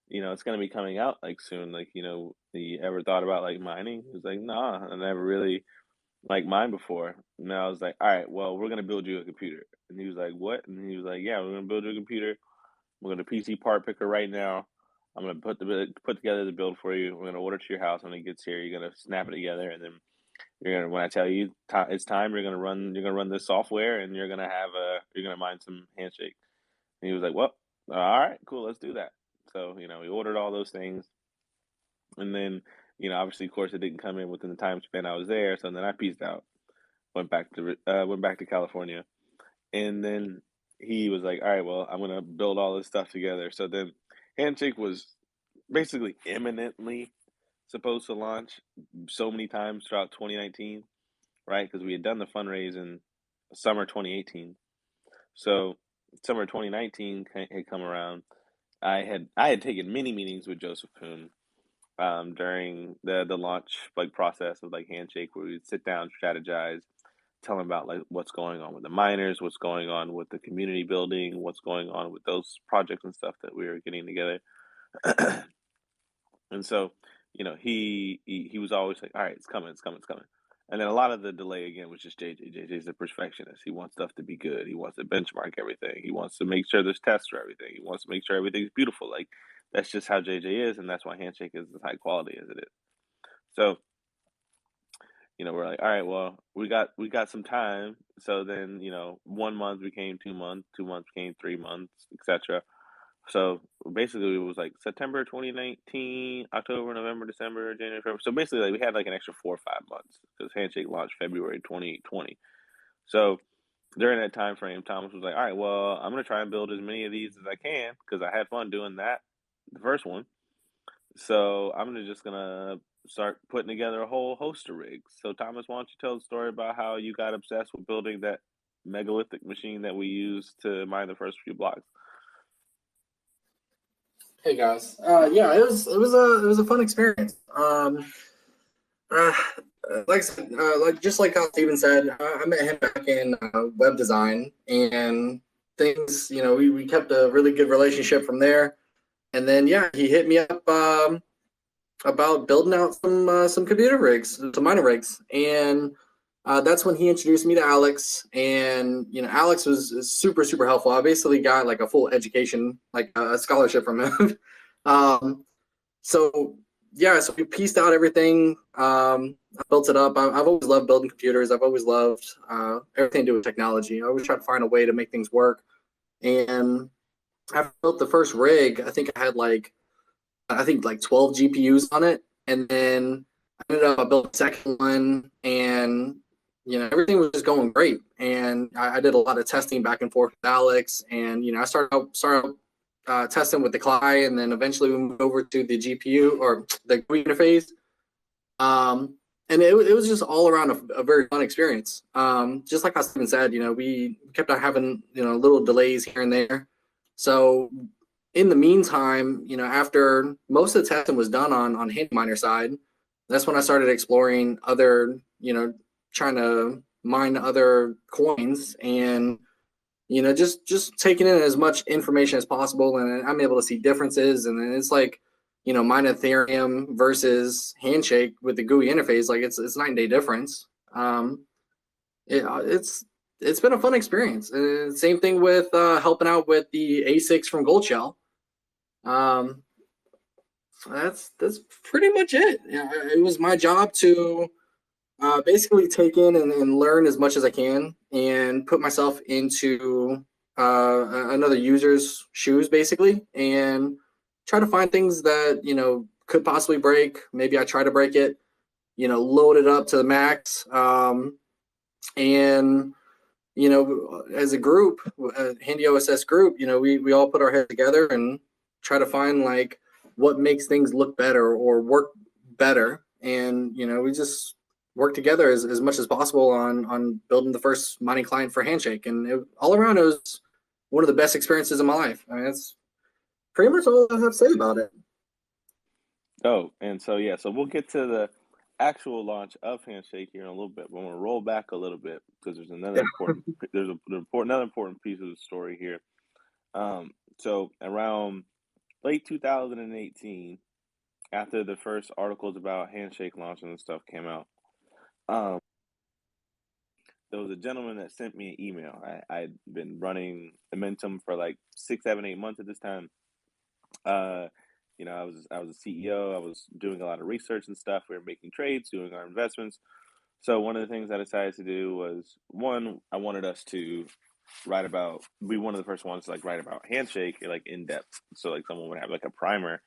it's gonna be coming out like soon. Like, you ever thought about like mining? He was like, nah, I never really like mine before. And I was like, all right, well, we're gonna build you a computer. And he was like, what? And he was like, yeah, we're gonna build you a computer. We're gonna PC part picker right now. I'm gonna put together the build for you. We're gonna order it to your house when it gets here. You're gonna snap it together, and then when I tell you it's time, you're gonna run this software, and you're gonna mine some Handshake. And he was like, well, all right, cool, let's do that. So we ordered all those things, and then obviously, of course, it didn't come in within the time span I was there. So then I peaced out, went back to California, and then he was like, all right, well, I'm gonna build all this stuff together. So then Handshake was basically imminently supposed to launch so many times throughout 2019, right? Because we had done the fundraise in summer 2018. So summer 2019 had come around. I had taken many meetings with Joseph Kuhn, during the launch like process of like Handshake, where we'd sit down, strategize, tell them about like what's going on with the miners, what's going on with the community building, what's going on with those projects and stuff that we were getting together. And so, he was always like, "All right, it's coming, it's coming, it's coming." And then a lot of the delay again was just JJ. JJ's a perfectionist. He wants stuff to be good. He wants to benchmark everything. He wants to make sure there's tests for everything. He wants to make sure everything's beautiful. Like that's just how JJ is, and that's why Handshake is as high quality as it is. So, we're like, all right, well, we got some time. So then, 1 month became 2 months, 2 months became 3 months, etc. So basically, it was like September 2019, October, November, December, January, February. So basically, like we had like an extra 4 or 5 months because Handshake launched February 2020. So during that time frame, Thomas was like, "All right, well, I'm gonna try and build as many of these as I can because I had fun doing that, the first one. So I'm just gonna start putting together a whole host of rigs." So Thomas, why don't you tell the story about how you got obsessed with building that megalithic machine that we used to mine the first few blocks? Hey guys, yeah, it was a fun experience. Uh, like I said, just like how Steven said, I met him back in web design, and things, we kept a really good relationship from there. And then yeah, he hit me up about building out some computer rigs, some minor rigs, and that's when he introduced me to Alex. And Alex was super super helpful. I basically got like a full education, like a scholarship from him. So yeah, so we pieced out everything. I built it up. I've always loved building computers. I've always loved everything to do with technology. I always try to find a way to make things work. And I built the first rig. I think like 12 GPUs on it, and then I built a second one, and everything was just going great. And I did a lot of testing back and forth with Alex, and I started testing with the CLI, and then eventually we moved over to the GPU or the GUI interface. And it was just all around a very fun experience. Just like I said, we kept on having little delays here and there. So in the meantime, after most of the testing was done on Handy Miner side, that's when I started exploring other, trying to mine other coins and just taking in as much information as possible, and I'm able to see differences. And then it's like, mine Ethereum versus Handshake with the GUI interface, like it's night and day difference. It's been a fun experience. Same thing with helping out with the ASICs from Goldshell. That's pretty much it. Yeah, it was my job to basically take in and learn as much as I can and put myself into another user's shoes, basically, and try to find things that could possibly break. Maybe I try to break it, load it up to the max, and as a group, Handy OSS group, we all put our heads together and try to find like what makes things look better or work better, and we just work together as much as possible on building the first mining client for Handshake. And all around, it was one of the best experiences of my life. I mean, that's pretty much all I have to say about it. Oh, and so yeah, so we'll get to the actual launch of Handshake here in a little bit. But I want to roll back a little bit because there's another another important piece of the story here. So around late 2018, after the first articles about Handshake launching and stuff came out, there was a gentleman that sent me an email. I'd been running Momentum for like 6, 7, 8 months at this time. I was a CEO. I was doing a lot of research and stuff. We were making trades, doing our investments. So one of the things I decided to do was, one, I wanted us to be one of the first ones to like write about Handshake like in depth. So like someone would have like a primer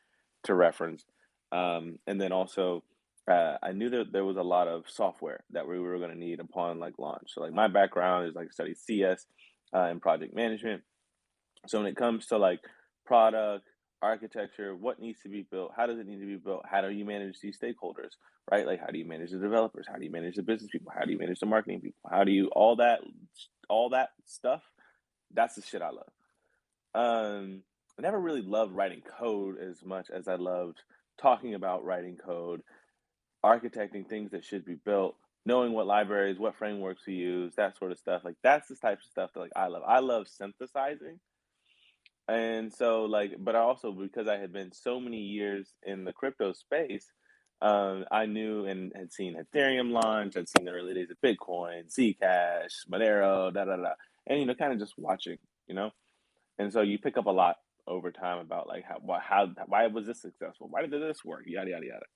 to reference. And then also I knew that there was a lot of software that we were going to need upon like launch. So like my background is like study CS and project management. So when it comes to like product, architecture, what needs to be built, how does it need to be built, how do you manage these stakeholders, right? Like how do you manage the developers, how do you manage the business people, how do you manage the marketing people, how do you all that stuff? That's the shit I love. I never really loved writing code as much as I loved talking about writing code, architecting things that should be built, knowing what libraries, what frameworks to use, that sort of stuff. Like that's the type of stuff that like I love. I love synthesizing. And so like, but also because I had been so many years in the crypto space, I knew and had seen Ethereum launch, I'd seen the early days of Bitcoin, Zcash, Monero, da da da, and kind of just watching, you know. And so you pick up a lot over time about like why was this successful? Why did this work? Yada yada yada.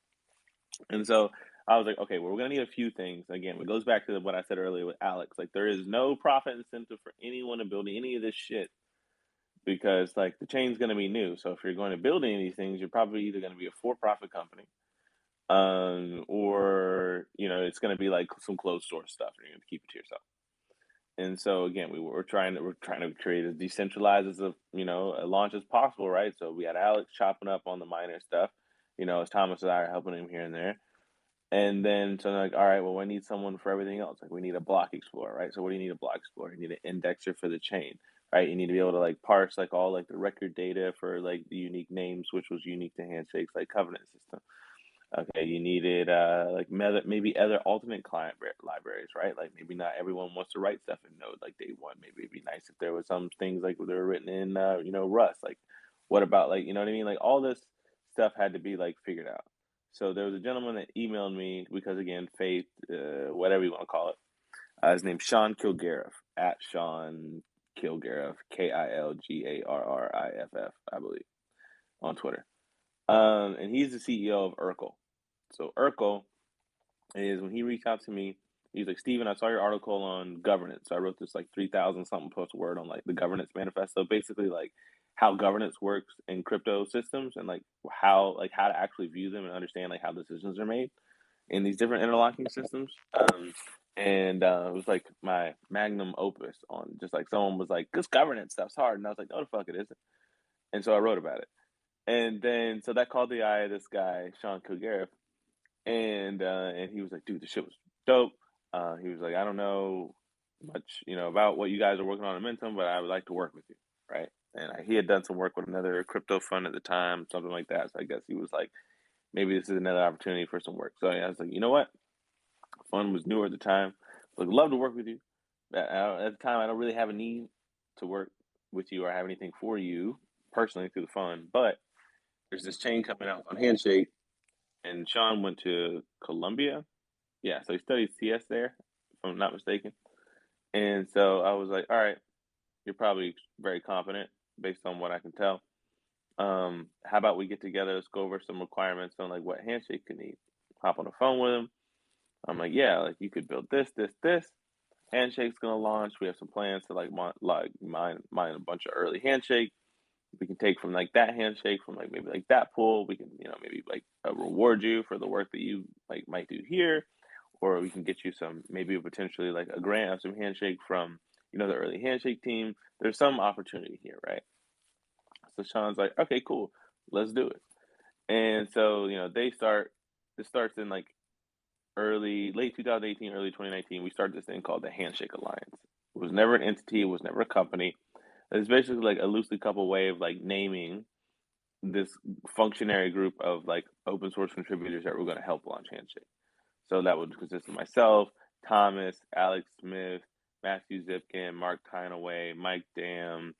And so I was like, okay, well, we're gonna need a few things. Again, it goes back to what I said earlier with Alex. Like, there is no profit incentive for anyone to build any of this shit because, like, the chain's gonna be new. So if you're going to build any of these things, you're probably either gonna be a for-profit company, or it's gonna be like some closed source stuff, and you're gonna keep it to yourself. And so again, we're trying to create as decentralized as a launch as possible, right? So we had Alex chopping up on the minor stuff, as Thomas and I are helping him here and there. And then so they're like, all right, well, we need someone for everything else. Like we need a block explorer, right? So what do you need a block explorer? You need an indexer for the chain, right? You need to be able to like parse like all like the record data for like the unique names, which was unique to Handshake's like covenant system. Okay, you needed like maybe other alternate client libraries, right? Like maybe not everyone wants to write stuff in Node like day one. Maybe it'd be nice if there was some things like they were written in Rust. Like what about like what I mean? Like all this stuff had to be like figured out. So there was a gentleman that emailed me because again, faith, whatever you want to call it. His name's Sean Kilgariff at Sean Kilgariff, Kilgarriff, I believe, on Twitter. And he's the CEO of Urkel. So Urkel is when he reached out to me, he's like, Steven, I saw your article on governance. So I wrote this like 3,000 something post word on like the governance manifesto, basically like how governance works in crypto systems and like how to actually view them and understand like how decisions are made in these different interlocking systems. And it was like my magnum opus on just like someone was like, this governance stuff's hard. And I was like, no, the fuck it isn't. And so I wrote about it. And then so that caught the eye of this guy, Sean Kilgariff, and he was like, dude, the shit was dope. He was like, I don't know much, about what you guys are working on in Momentum, but I would like to work with you, right? And he had done some work with another crypto fund at the time, something like that. So I guess he was like, maybe this is another opportunity for some work. So I was like, you know what? Fund was newer at the time. Like, love to work with you. At the time, I don't really have a need to work with you or have anything for you personally through the fund, but there's this chain coming out on Handshake, and Sean went to Columbia. Yeah, so he studied CS there, if I'm not mistaken. And so I was like, all right, you're probably very confident based on what I can tell. How about we get together, let's go over some requirements on like what Handshake could need. Hop on the phone with him. I'm like, yeah, like you could build this, this, this. Handshake's gonna launch. We have some plans to like mine a bunch of early Handshake. We can take from like that Handshake from like maybe like that pool. We can maybe like reward you for the work that you like might do here, or we can get you some maybe potentially like a grant of some Handshake from the early Handshake team. There's some opportunity here, right? So Sean's like, okay, cool, let's do it. And so they start. It starts in like late 2018, early 2019. We started this thing called the Handshake Alliance. It was never an entity. It was never a company. It's basically like a loosely coupled way of like naming this functionary group of like open source contributors that were going to help launch Handshake. So that would consist of myself, Thomas, Alex Smith, Matthew Zipkin, Mark Kinaway, Mike Dam,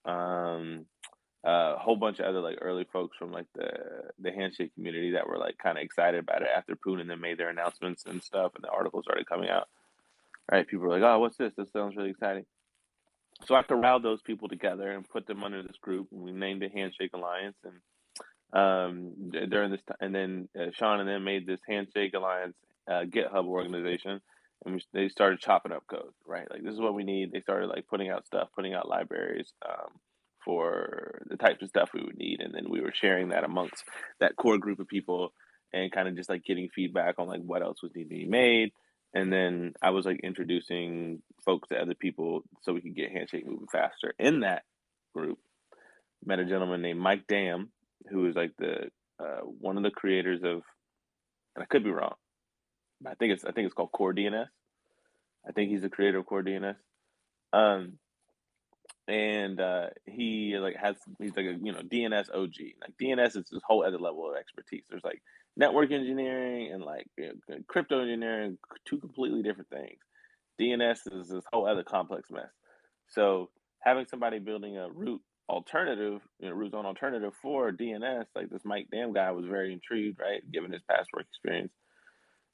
a whole bunch of other like early folks from like the Handshake community that were like kind of excited about it after Poon and them made their announcements and stuff, and the articles started coming out. Right? People were like, "Oh, what's this? This sounds really exciting." So I corralled those people together and put them under this group, and we named it Handshake Alliance. And during this time, and then Sean and them made this Handshake Alliance GitHub organization, and they started chopping up code. Right, like this is what we need. They started like putting out stuff, putting out libraries for the types of stuff we would need, and then we were sharing that amongst that core group of people, and kind of just like getting feedback on like what else was needing to be made. And then I was like introducing folks to other people so we could get Handshake moving faster. In that group, met a gentleman named Mike Dam, who is like the one of the creators of, and I could be wrong, but I think it's called Core DNS. I think he's the creator of Core DNS. Um, and he's like a DNS OG. Like DNS is this whole other level of expertise. There's like network engineering and like crypto engineering, two completely different things. DNS is this whole other complex mess. So having somebody building a root alternative, root zone alternative for DNS, like this Mike Dam guy was very intrigued, right? Given his past work experience.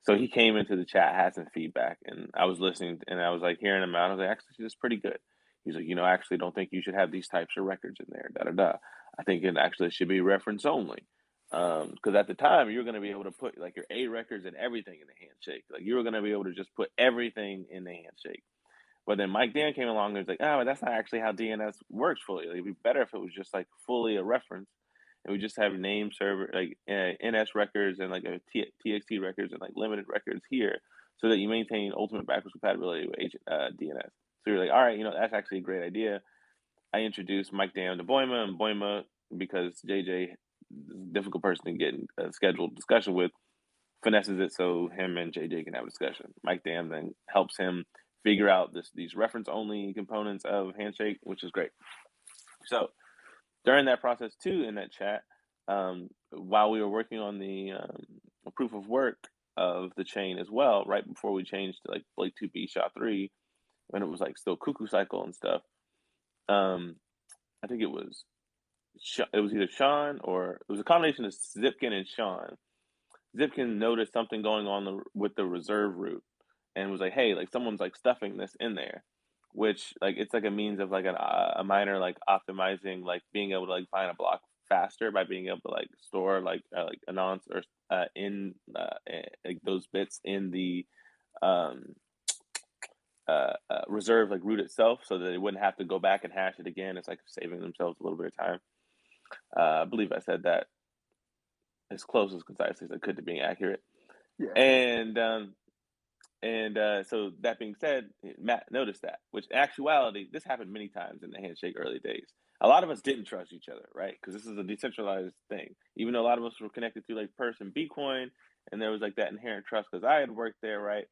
So he came into the chat, had some feedback, and I was listening and I was like hearing him out. I was like, actually, this is pretty good. He's like, I actually don't think you should have these types of records in there, da da da. I think it actually should be reference only. Because at the time, you're going to be able to put like your A records and everything in the handshake. Like you were going to be able to just put everything in the handshake. But then Mike Dan came along and was like, oh, that's not actually how DNS works fully. Like, it'd be better if it was just like fully a reference. And we just have name server, like NS records and like TXT records and like limited records here so that you maintain ultimate backwards compatibility with DNS. So you're like, all right, that's actually a great idea. I introduced Mike Dan to Boima, and Boima, because JJ is a difficult person to get a scheduled discussion with, finesses it so him and JJ can have a discussion. Mike Dan then helps him figure out these reference only components of Handshake, which is great. So during that process too, in that chat, while we were working on the proof of work of the chain as well, right before we changed to like Blake 2B SHA-3, when it was like still cuckoo cycle and stuff, I think it was either Sean or it was a combination of Zipkin and Sean. Zipkin noticed something going on with the reserve root and was like, hey, like someone's like stuffing this in there, which like it's like a means of like a miner like optimizing, like being able to like find a block faster by being able to like store like a nonce or in like those bits in the reserve like root itself, so that they wouldn't have to go back and hash it again. It's like saving themselves a little bit of time. I believe I said that as close as concisely as I could to being accurate. Yeah. And so that being said, Matt noticed that, which in actuality, this happened many times in the Handshake early days. A lot of us didn't trust each other, right? Because this is a decentralized thing. Even though a lot of us were connected through like Purse and Bitcoin, and there was like that inherent trust because I had worked there, right?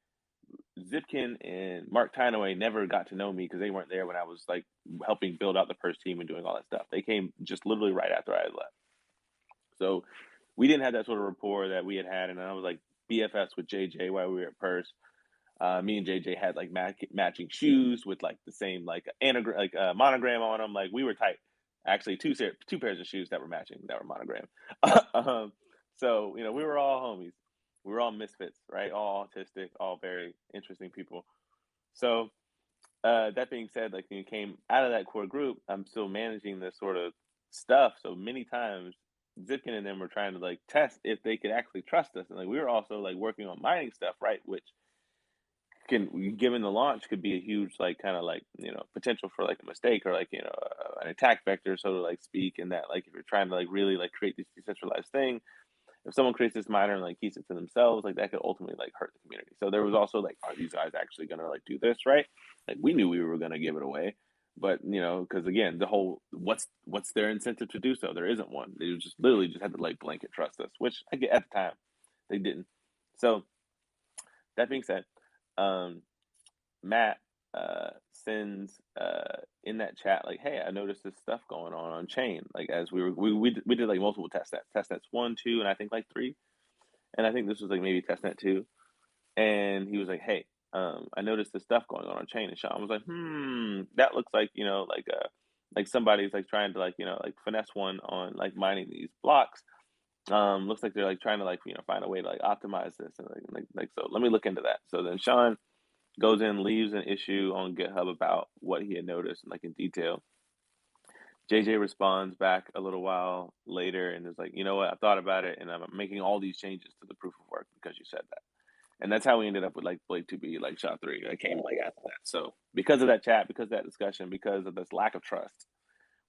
Zipkin and Mark Tynaway never got to know me because they weren't there when I was like helping build out the Purse team and doing all that stuff. They came just literally right after I had left. So we didn't have that sort of rapport that we had, and I was like BFFs with JJ while we were at Purse. Me and JJ had like matching shoes with like the same like anagram, like monogram on them. Like we were tight. Actually, two pairs of shoes that were matching, that were monogram. So we were all homies. We were all misfits, right? All autistic, all very interesting people. So that being said, like when you came out of that core group, I'm still managing this sort of stuff. So many times Zipkin and them were trying to like test if they could actually trust us. And like we were also like working on mining stuff, right? Which given the launch could be a huge like kind of like potential for like a mistake or like an attack vector, so to like speak. And that like if you're trying to like really like create this decentralized thing, if someone creates this miner and like keeps it to themselves, like that could ultimately like hurt the community. So there was also like, are these guys actually gonna like do this, right? Like we knew we were gonna give it away, but because again, the whole what's their incentive to do so? There isn't one. They just literally just had to like blanket trust us, which I get at the time they didn't. So that being said, Matt sends in that chat like, hey, I noticed this stuff going on chain. Like as we did like multiple testnets 1, 2, and I think like 3, and I think this was like maybe testnet 2, and he was like, hey, I noticed this stuff going on chain, and Sean was like, that looks like like somebody's like trying to like like finesse one on like mining these blocks. Looks like they're like trying to like find a way to like optimize this, and like so let me look into that. So then Sean goes in, leaves an issue on GitHub about what he had noticed, like in detail. JJ responds back a little while later and is like, you know what, I thought about it and I'm making all these changes to the proof of work because you said that. And that's how we ended up with like Blake 2B, like SHA-3 that came like after that. So because of that chat, because of that discussion, because of this lack of trust,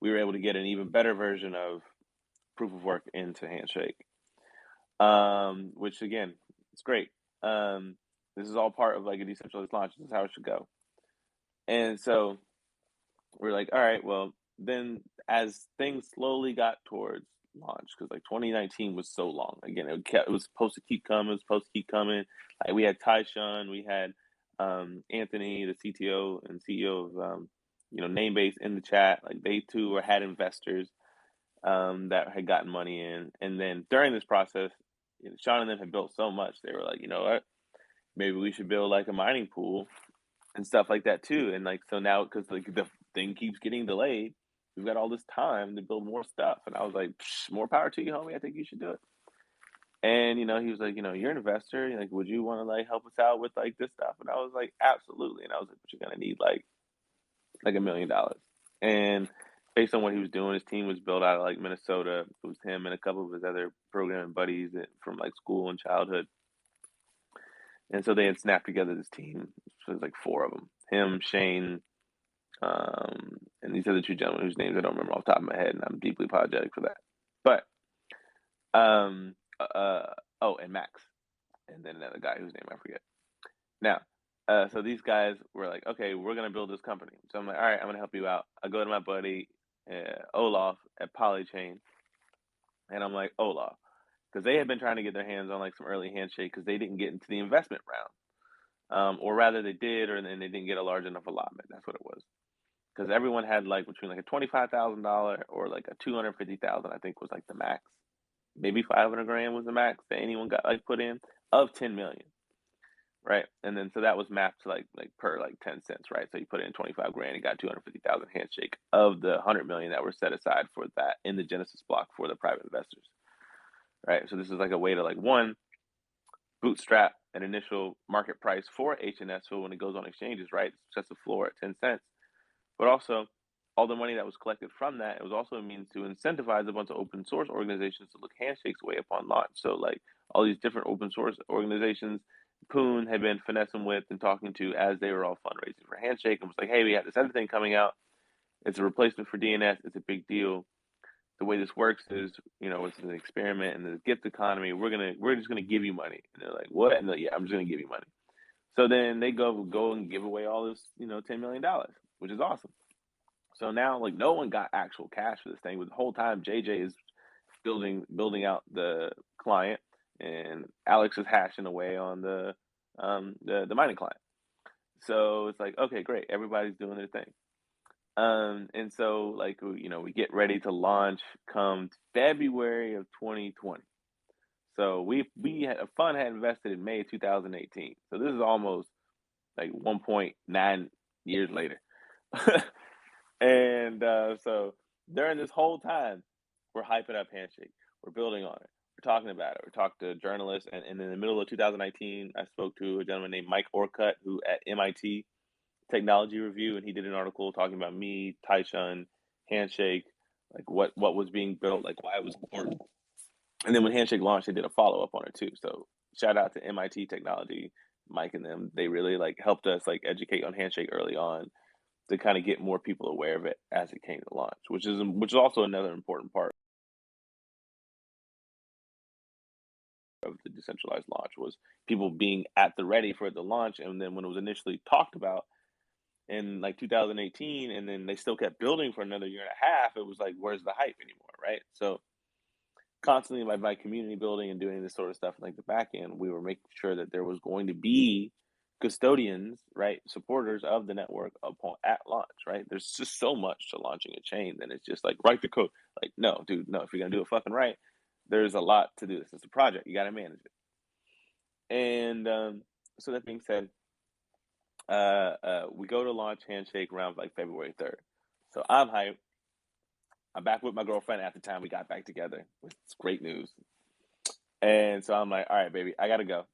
we were able to get an even better version of proof of work into Handshake, which again, it's great. This is all part of like a decentralized launch. This is how it should go. And so we're like, all right, well, then as things slowly got towards launch, because like 2019 was so long. Again, it was supposed to keep coming. Like we had Tyshawn, we had Anthony, the CTO and CEO of name base in the chat. Like they too had investors that had gotten money in. And then during this process, Sean and them had built so much. They were like, you know what? Maybe we should build like a mining pool and stuff like that too. And like, so now, because like the thing keeps getting delayed, we've got all this time to build more stuff. And I was like, more power to you, homie. I think you should do it. And he was like, you're an investor. Like, would you want to like help us out with like this stuff? And I was like, absolutely. And I was like, but you're gonna need like $1 million. And based on what he was doing, his team was built out of like Minnesota. It was him and a couple of his other programming buddies from like school and childhood. And so they had snapped together this team. So there's like 4 of them: him, Shane, and these other 2 gentlemen whose names I don't remember off the top of my head, and I'm deeply apologetic for that. But and Max, and then another guy whose name I forget. Now, so these guys were like, okay, we're gonna build this company. So I'm like, all right, I'm gonna help you out. I go to my buddy Olaf at Polychain, and I'm like, Olaf, because they had been trying to get their hands on like some early Handshake because they didn't get into the investment round, or rather they did, and they didn't get a large enough allotment. That's what it was. Because everyone had like between like a $25,000 or like a $250,000, I think was like the max. Maybe 500 grand was the max that anyone got like put in of 10 million, right? And then so that was mapped to like per like 10 cents, right? So you put in 25 grand and got 250,000 Handshake of the 100 million that were set aside for that in the Genesis block for the private investors, right? So this is like a way to like one, bootstrap an initial market price for HNS, so when it goes on exchanges, right, it sets the floor at 10 cents. But also, all the money that was collected from that, it was also a means to incentivize a bunch of open source organizations to look Handshake's way upon launch. So, like, all these different open source organizations, Poon had been finessing with and talking to as they were all fundraising for Handshake, and was like, hey, we have this other thing coming out. It's a replacement for DNS. It's a big deal. The way this works is, it's an experiment in the gift economy. We're just gonna give you money. And they're like, what? And they're like, yeah, I'm just gonna give you money. So then they go and give away all this, $10 million, which is awesome. So now, like, no one got actual cash for this thing. But the whole time, JJ is building out the client, and Alex is hashing away on the mining client. So it's like, okay, great, everybody's doing their thing. And so like we get ready to launch come February of 2020. So we had a fund had invested in May 2018. So this is almost like 1.9 years later. And so during this whole time, we're hyping up Handshake. We're building on it. We're talking about it. We talked to journalists. And in the middle of 2019, I spoke to a gentleman named Mike Orcutt, who at MIT Technology Review, and he did an article talking about me, Taishan, Handshake, like what was being built, like why it was important. And then when Handshake launched, they did a follow-up on it too. So shout out to MIT Technology, Mike and them. They really like helped us like educate on Handshake early on to kind of get more people aware of it as it came to launch, which is also another important part of the decentralized launch, was people being at the ready for the launch. And then when it was initially talked about in like 2018, and then they still kept building for another year and a half, it was like, where's the hype anymore, right? So constantly by community building and doing this sort of stuff like the back end, we were making sure that there was going to be custodians, right, supporters of the network at launch, right? There's just so much to launching a chain that it's just like write the code. Like, no, dude, no. If you're gonna do it fucking right, there's a lot to do. This. It's a project. You got to manage it. And so that being said, we go to launch Handshake around like February 3rd. So I'm hyped. I'm back with my girlfriend at the time we got back together. It's great news. And so I'm like, all right, baby, I gotta go.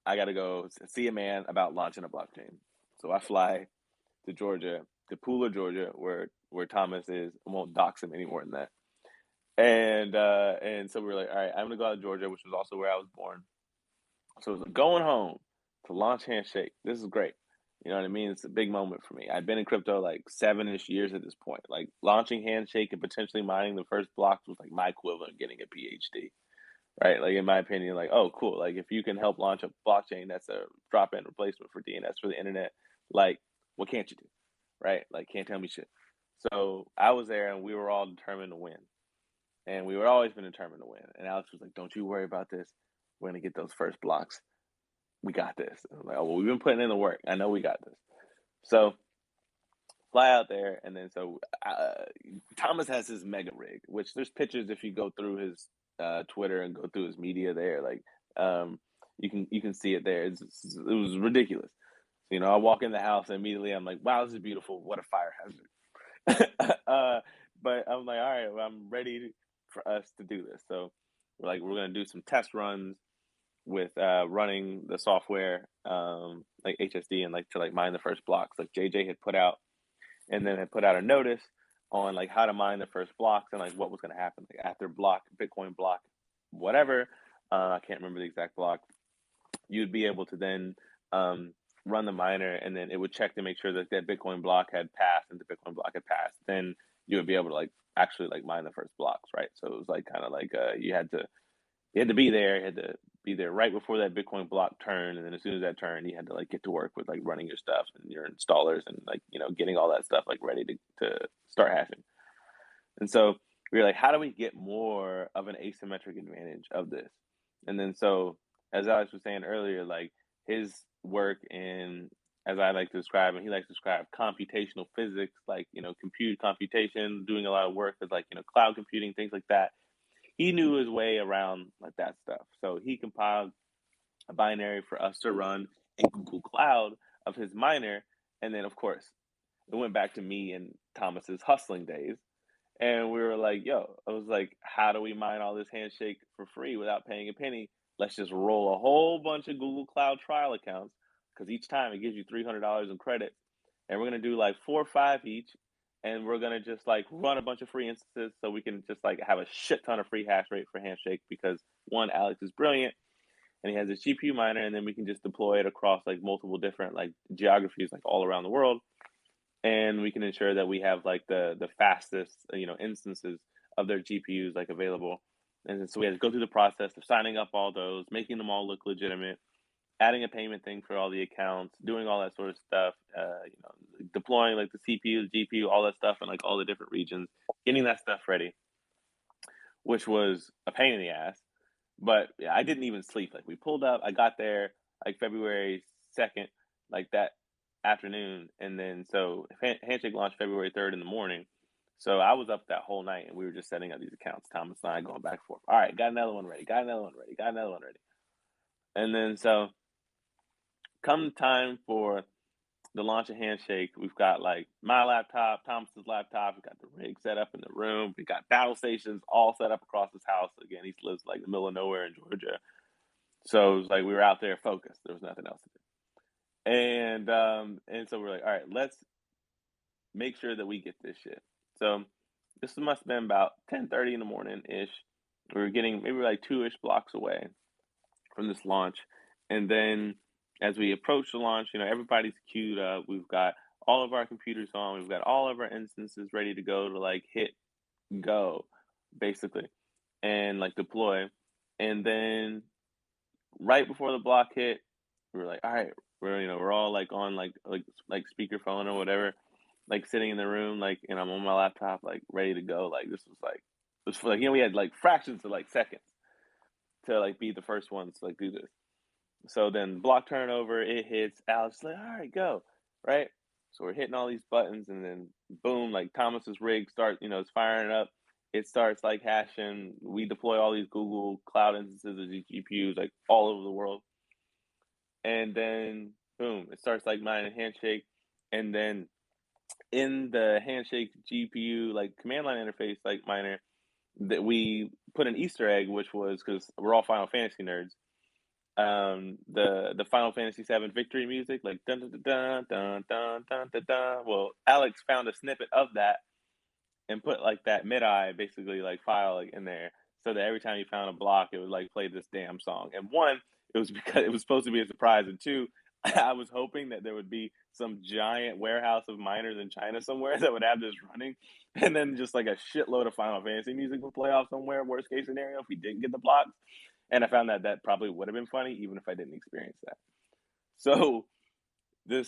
I gotta go see a man about launching a blockchain. So I fly to Georgia, to Pooler, Georgia, where Thomas is. I won't dox him any more than that. And so we were like, all right, I'm gonna go out to Georgia, which was also where I was born. So it was going home to launch Handshake. This is great. You know what I mean? It's a big moment for me. I'd been in crypto like 7-ish years at this point. Like launching Handshake and potentially mining the first blocks was like my equivalent of getting a PhD, right? Like in my opinion, like, oh, cool. Like if you can help launch a blockchain that's a drop-in replacement for DNS for the internet, like what can't you do, right? Like can't tell me shit. So I was there and we were all determined to win. And we were always been determined to win. And Alex was like, don't you worry about this. We're going to get those first blocks. We got this. And I'm like, oh, well, we've been putting in the work. I know we got this. So fly out there, and then so Thomas has his mega rig, which there's pictures if you go through his Twitter and go through his media there, like you can see it there. It was ridiculous. So, you know, I walk in the house and immediately I'm like, wow, this is beautiful. What a fire hazard. But I'm like, all right, well, I'm ready for us to do this. So we're gonna do some test runs with running the software, like HSD, and like to like mine the first blocks. Like JJ had put out, and then had put out a notice on like how to mine the first blocks and like what was going to happen like after block Bitcoin block, whatever. I can't remember the exact block. You'd be able to then run the miner, and then it would check to make sure that that Bitcoin block had passed, and the Bitcoin block had passed. Then you would be able to like actually like mine the first blocks, right? So it was like kind of like you had to be there. You had to be there right before that Bitcoin block turned, and then as soon as that turned, you had to like get to work with like running your stuff and your installers and like, you know, getting all that stuff like ready to start hashing. And so we were like, how do we get more of an asymmetric advantage of this? And then so, as Alex was saying earlier, like his work in, as I like to describe, and he likes to describe computational physics, like, you know, compute computation, doing a lot of work with like, you know, cloud computing, things like that. He knew his way around like that stuff. So he compiled a binary for us to run in Google Cloud of his miner. And then, of course, it went back to me and Thomas's hustling days. And we were like, yo, I was like, how do we mine all this Handshake for free without paying a penny? Let's just roll a whole bunch of Google Cloud trial accounts, because each time it gives you $300 in credit. And we're going to do like 4 or 5 each. And we're going to just like run a bunch of free instances so we can just like have a shit ton of free hash rate for Handshake, because one, Alex is brilliant and he has this GPU miner, and then we can just deploy it across like multiple different like geographies like all around the world. And we can ensure that we have like the fastest, you know, instances of their GPUs like available. And so we had to go through the process of signing up all those, making them all look legitimate, adding a payment thing for all the accounts, doing all that sort of stuff, you know, deploying like the CPU, the GPU, all that stuff in like all the different regions, getting that stuff ready, which was a pain in the ass. But yeah, I didn't even sleep. Like we pulled up, I got there like February 2nd, like that afternoon. And then so Handshake launched February 3rd in the morning. So I was up that whole night and we were just setting up these accounts, Thomas and I going back and forth. All right, got another one ready, got another one ready, got another one ready. And then so come time for the launch of Handshake, we've got like my laptop, Thomas's laptop, we got the rig set up in the room, we got battle stations all set up across his house. Again, he lives like in the middle of nowhere in Georgia. So it was like we were out there focused. There was nothing else to do. And so we're like, all right, let's make sure that we get this shit. So this must have been about 10:30 in the morning ish. We were getting maybe like 2-ish blocks away from this launch. And then as we approach the launch, you know, everybody's queued up. We've got all of our computers on. We've got all of our instances ready to go to like hit go, basically, and like deploy. And then right before the block hit, we were like, all right, we're all like on like speakerphone or whatever, like sitting in the room, like, and I'm on my laptop, like ready to go. Like this was like, it was like, you know, we had like fractions of like seconds to like be the first ones to like do this. So then block turnover, it hits. Alex like, all right, go, right? So we're hitting all these buttons, and then boom, like Thomas's rig starts, you know, it's firing up. It starts like hashing. We deploy all these Google Cloud instances of these GPUs like all over the world, and then boom, it starts like mining Handshake, and then in the Handshake GPU like command line interface like miner, that we put an Easter egg, which was, because we're all Final Fantasy nerds, the Final Fantasy VII victory music, like dun dun dun dun dun dun dun dun. Well, Alex found a snippet of that and put like that mid-eye basically like file like in there, so that every time you found a block, it would like play this damn song. And one, it was because it was supposed to be a surprise, and two, I was hoping that there would be some giant warehouse of miners in China somewhere that would have this running, and then just like a shitload of Final Fantasy music would play off somewhere. Worst case scenario, if we didn't get the blocks. And I found that that probably would have been funny, even if I didn't experience that. So it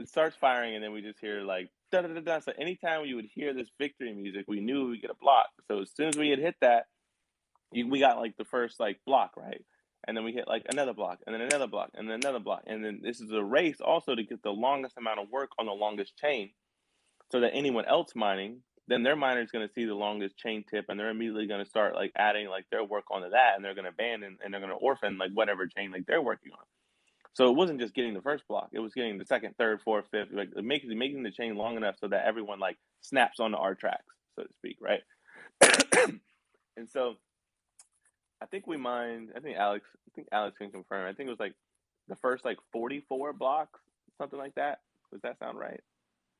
starts firing, and then we just hear like da da da da. So anytime we would hear this victory music, we knew we would get a block. So as soon as we had hit that, we got like the first like block, right? And then we hit like another block, and then another block, and then another block, and then this is a race also to get the longest amount of work on the longest chain. so that anyone else mining, then their miner is going to see the longest chain tip, and they're immediately going to start like adding like their work onto that, and they're going to abandon and they're going to orphan like whatever chain like they're working on. So it wasn't just getting the first block; it was getting the second, third, fourth, fifth, like making the chain long enough so that everyone like snaps onto our tracks, so to speak, right? And so I think we mined. I think Alex can confirm. I think it was like the first like 44 blocks, something like that. Does that sound right?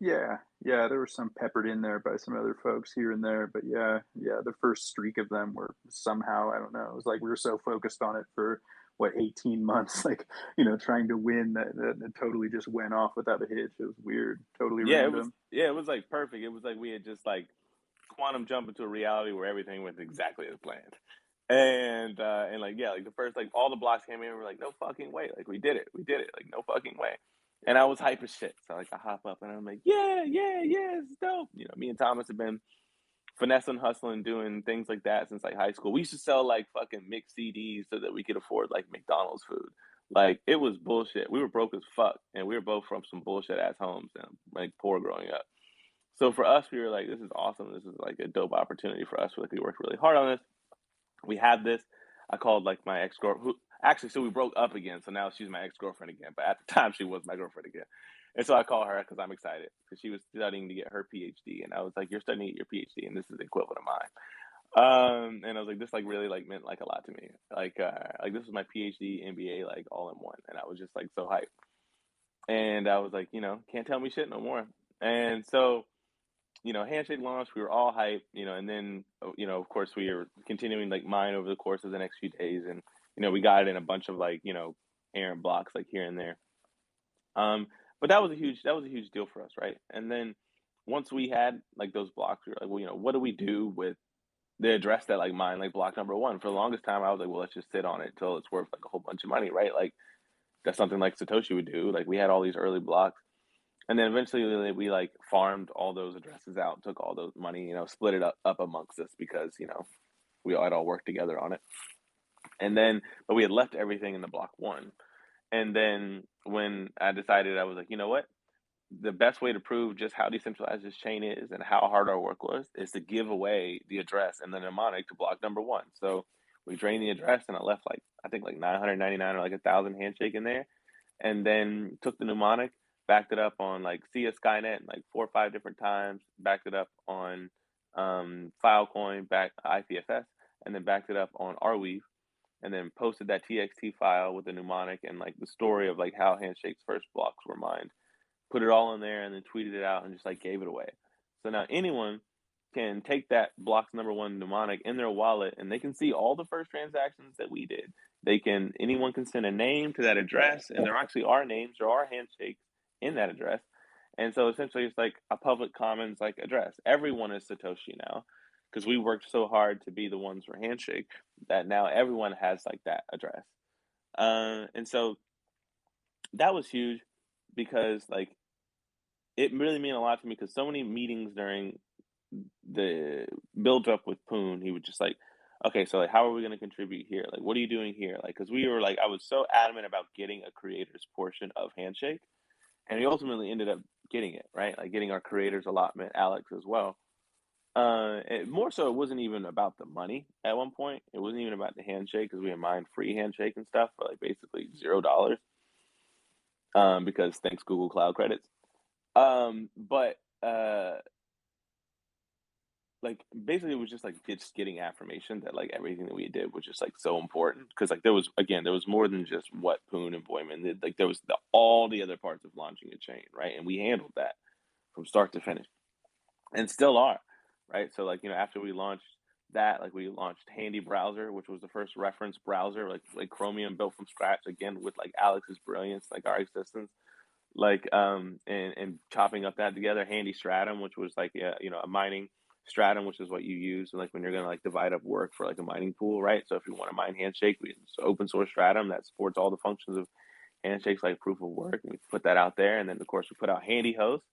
Yeah, yeah, there were some peppered in there by some other folks here and there, but yeah, yeah, the first streak of them were somehow, I don't know, it was like we were so focused on it for what, 18 months, like, trying to win that it totally just went off without a hitch. It was weird, totally Yeah, it was. random. Yeah, it was like perfect. It was like we had just like quantum jump into a reality where everything went exactly as planned. And like yeah, like the first like all the blocks came in, and we're like, no fucking way, like we did it, like no fucking way. And I was hype as shit. So like I hop up and I'm like, yeah, yeah, yeah, it's dope. Me and Thomas have been finessing, hustling, doing things like that since like high school. We used to sell like fucking mixed CDs so that we could afford like McDonald's food. Like it was bullshit. We were broke as fuck, and we were both from some bullshit ass homes and like poor growing up. So for us, we were like, this is awesome. This is like a dope opportunity for us. Like we worked really hard on this. We had this. I called like my ex girlfriend. Actually, so we broke up again. So now she's my ex girlfriend again. But at the time, she was my girlfriend again. And so I call her because I'm excited because she was studying to get her PhD, and I was like, "You're studying to get your PhD, and this is the equivalent of mine." And I was like, "This like really like meant like a lot to me. Like this was my PhD, MBA, like all in one." And I was just like so hyped. And I was like, can't tell me shit no more. And so Handshake launched, we were all hyped, and then, of course, we were continuing like mine over the course of the next few days. And, we got it in a bunch of like, errant blocks like here and there. But that was a huge deal for us, right? And then once we had like those blocks, we were like, well, what do we do with the address that like mine, like block number one? For the longest time, I was like, well, let's just sit on it until it's worth like a whole bunch of money, right? Like that's something like Satoshi would do. Like we had all these early blocks. And then eventually we like farmed all those addresses out, took all those money, split it up amongst us because, we had all worked together on it. And then, but we had left everything in the block one. And then when I decided, I was like, you know what? The best way to prove just how decentralized this chain is and how hard our work was is to give away the address and the mnemonic to block number one. So we drained the address and I left like, I think like 999 or like 1,000 handshake in there, and then took the mnemonic, backed it up on like Sia Skynet like 4 or 5 different times, backed it up on Filecoin, back IPFS, and then backed it up on Arweave, and then posted that TXT file with the mnemonic and like the story of like how Handshake's first blocks were mined. Put it all in there and then tweeted it out and just like gave it away. So now anyone can take that blocks number one mnemonic in their wallet and they can see all the first transactions that we did. Anyone can send a name to that address, and there actually are names, there are handshakes in that address. And so essentially it's like a public commons like address. Everyone is Satoshi now because we worked so hard to be the ones for Handshake that now everyone has like that address. And so that was huge because like it really meant a lot to me because so many meetings during the build up with Poon, he would just like, okay, so like, how are we going to contribute here? Like, what are you doing here? Like, because we were like, I was so adamant about getting a creator's portion of Handshake, and we ultimately ended up getting it, right? Like, getting our creator's allotment, Alex as well. More so, it wasn't even about the money at one point. It wasn't even about the handshake because we had mined free handshake and stuff for like basically $0. Because thanks Google Cloud credits. But like basically it was just like just getting affirmation that like everything that we did was just like so important because like there was more than just what Poon and Boyman did. Like there was all the other parts of launching a chain, right? And we handled that from start to finish and still are, right? So like after we launched that, like we launched Handy Browser, which was the first reference browser, like Chromium built from scratch again with like Alex's brilliance, like our existence, like and chopping up that together. Handy Stratum, which was like a mining stratum, which is what you use like when you're gonna like divide up work for like a mining pool, right? So if you want to mine Handshake, it's open source stratum that supports all the functions of Handshake's like proof of work, and we put that out there. And then of course we put out Handy Host,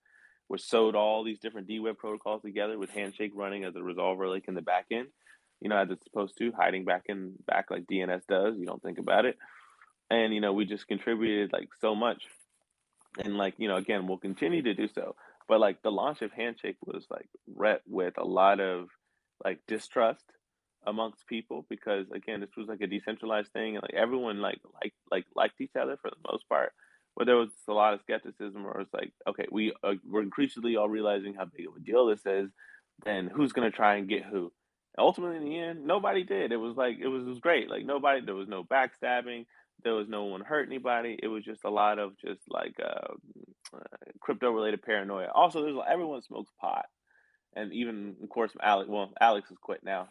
which sewed all these different D-Web protocols together with Handshake running as a resolver like in the back end, as it's supposed to, hiding back like DNS does. You don't think about it. And we just contributed like so much. And like, again, we'll continue to do so. But like the launch of Handshake was like met with a lot of like distrust amongst people because again, this was like a decentralized thing and like everyone liked each other for the most part. But there was a lot of skepticism where it's like, okay, we're increasingly all realizing how big of a deal this is. Then who's gonna try and get who? Ultimately, in the end, nobody did. It was great. Like nobody, there was no backstabbing. There was no one hurt anybody. It was just a lot of just like crypto related paranoia. Also, there's everyone smokes pot, and even of course Alex. Well, Alex has quit now,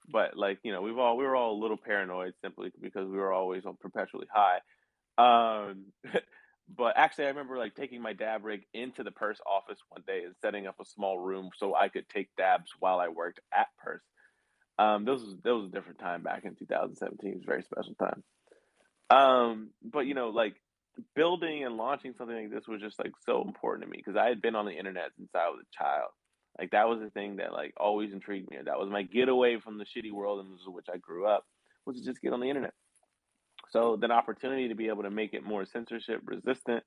but like we were all a little paranoid simply because we were always on perpetually high. Um, but actually, I remember like taking my dab rig into the Purse office one day and setting up a small room so I could take dabs while I worked at Purse. That was a different time back in 2017. It was a very special time. But like building and launching something like this was just like so important to me because I had been on the internet since I was a child. Like that was the thing that like always intrigued me. That was my getaway from the shitty world in which I grew up was to just get on the internet. So the opportunity to be able to make it more censorship resistant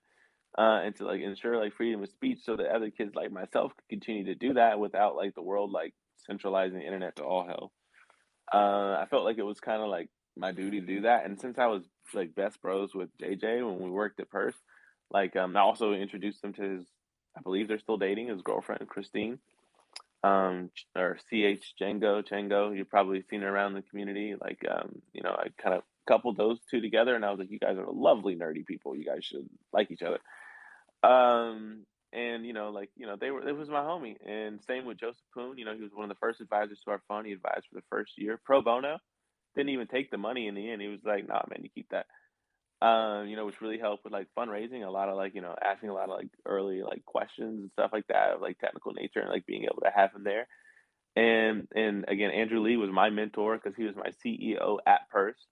and to like ensure like freedom of speech so that other kids like myself could continue to do that without like the world like centralizing the internet to all hell. I felt like it was kind of like my duty to do that. And since I was like best bros with JJ when we worked at Purse, like I also introduced him to his, I believe they're still dating, his girlfriend Christine, or CH Django. You've probably seen her around the community. Like I kind of coupled those two together, and I was like, you guys are lovely nerdy people. You guys should like each other. And they were, it was my homie. And same with Joseph Poon. He was one of the first advisors to our fund. He advised for the first year pro bono. Didn't even take the money in the end. He was like, nah, man, you keep that. Which really helped with like fundraising, a lot of like, asking a lot of like early like questions and stuff like that of like technical nature and like being able to have him there. And again, Andrew Lee was my mentor because he was my CEO at Purse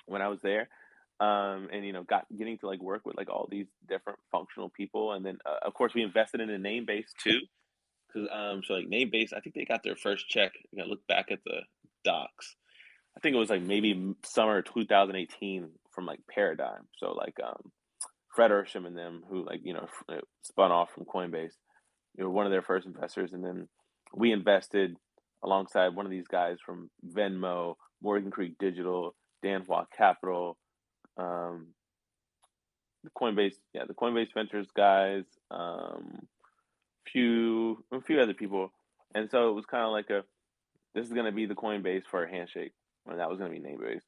when I was there. And getting to like work with like all these different functional people, and then of course we invested in a name base too, because so like name base, I think they got their first check. You gotta look back at the docs. I think it was like maybe summer 2018 from like Paradigm. So like Fred Ersham and them who like spun off from Coinbase. One of their first investors, and then we invested alongside one of these guys from Venmo, Morgan Creek Digital, Danhua Capital, um, the Coinbase Ventures guys, a few other people, and so it was kind of like this is going to be the Coinbase for a Handshake, and that was going to be name based,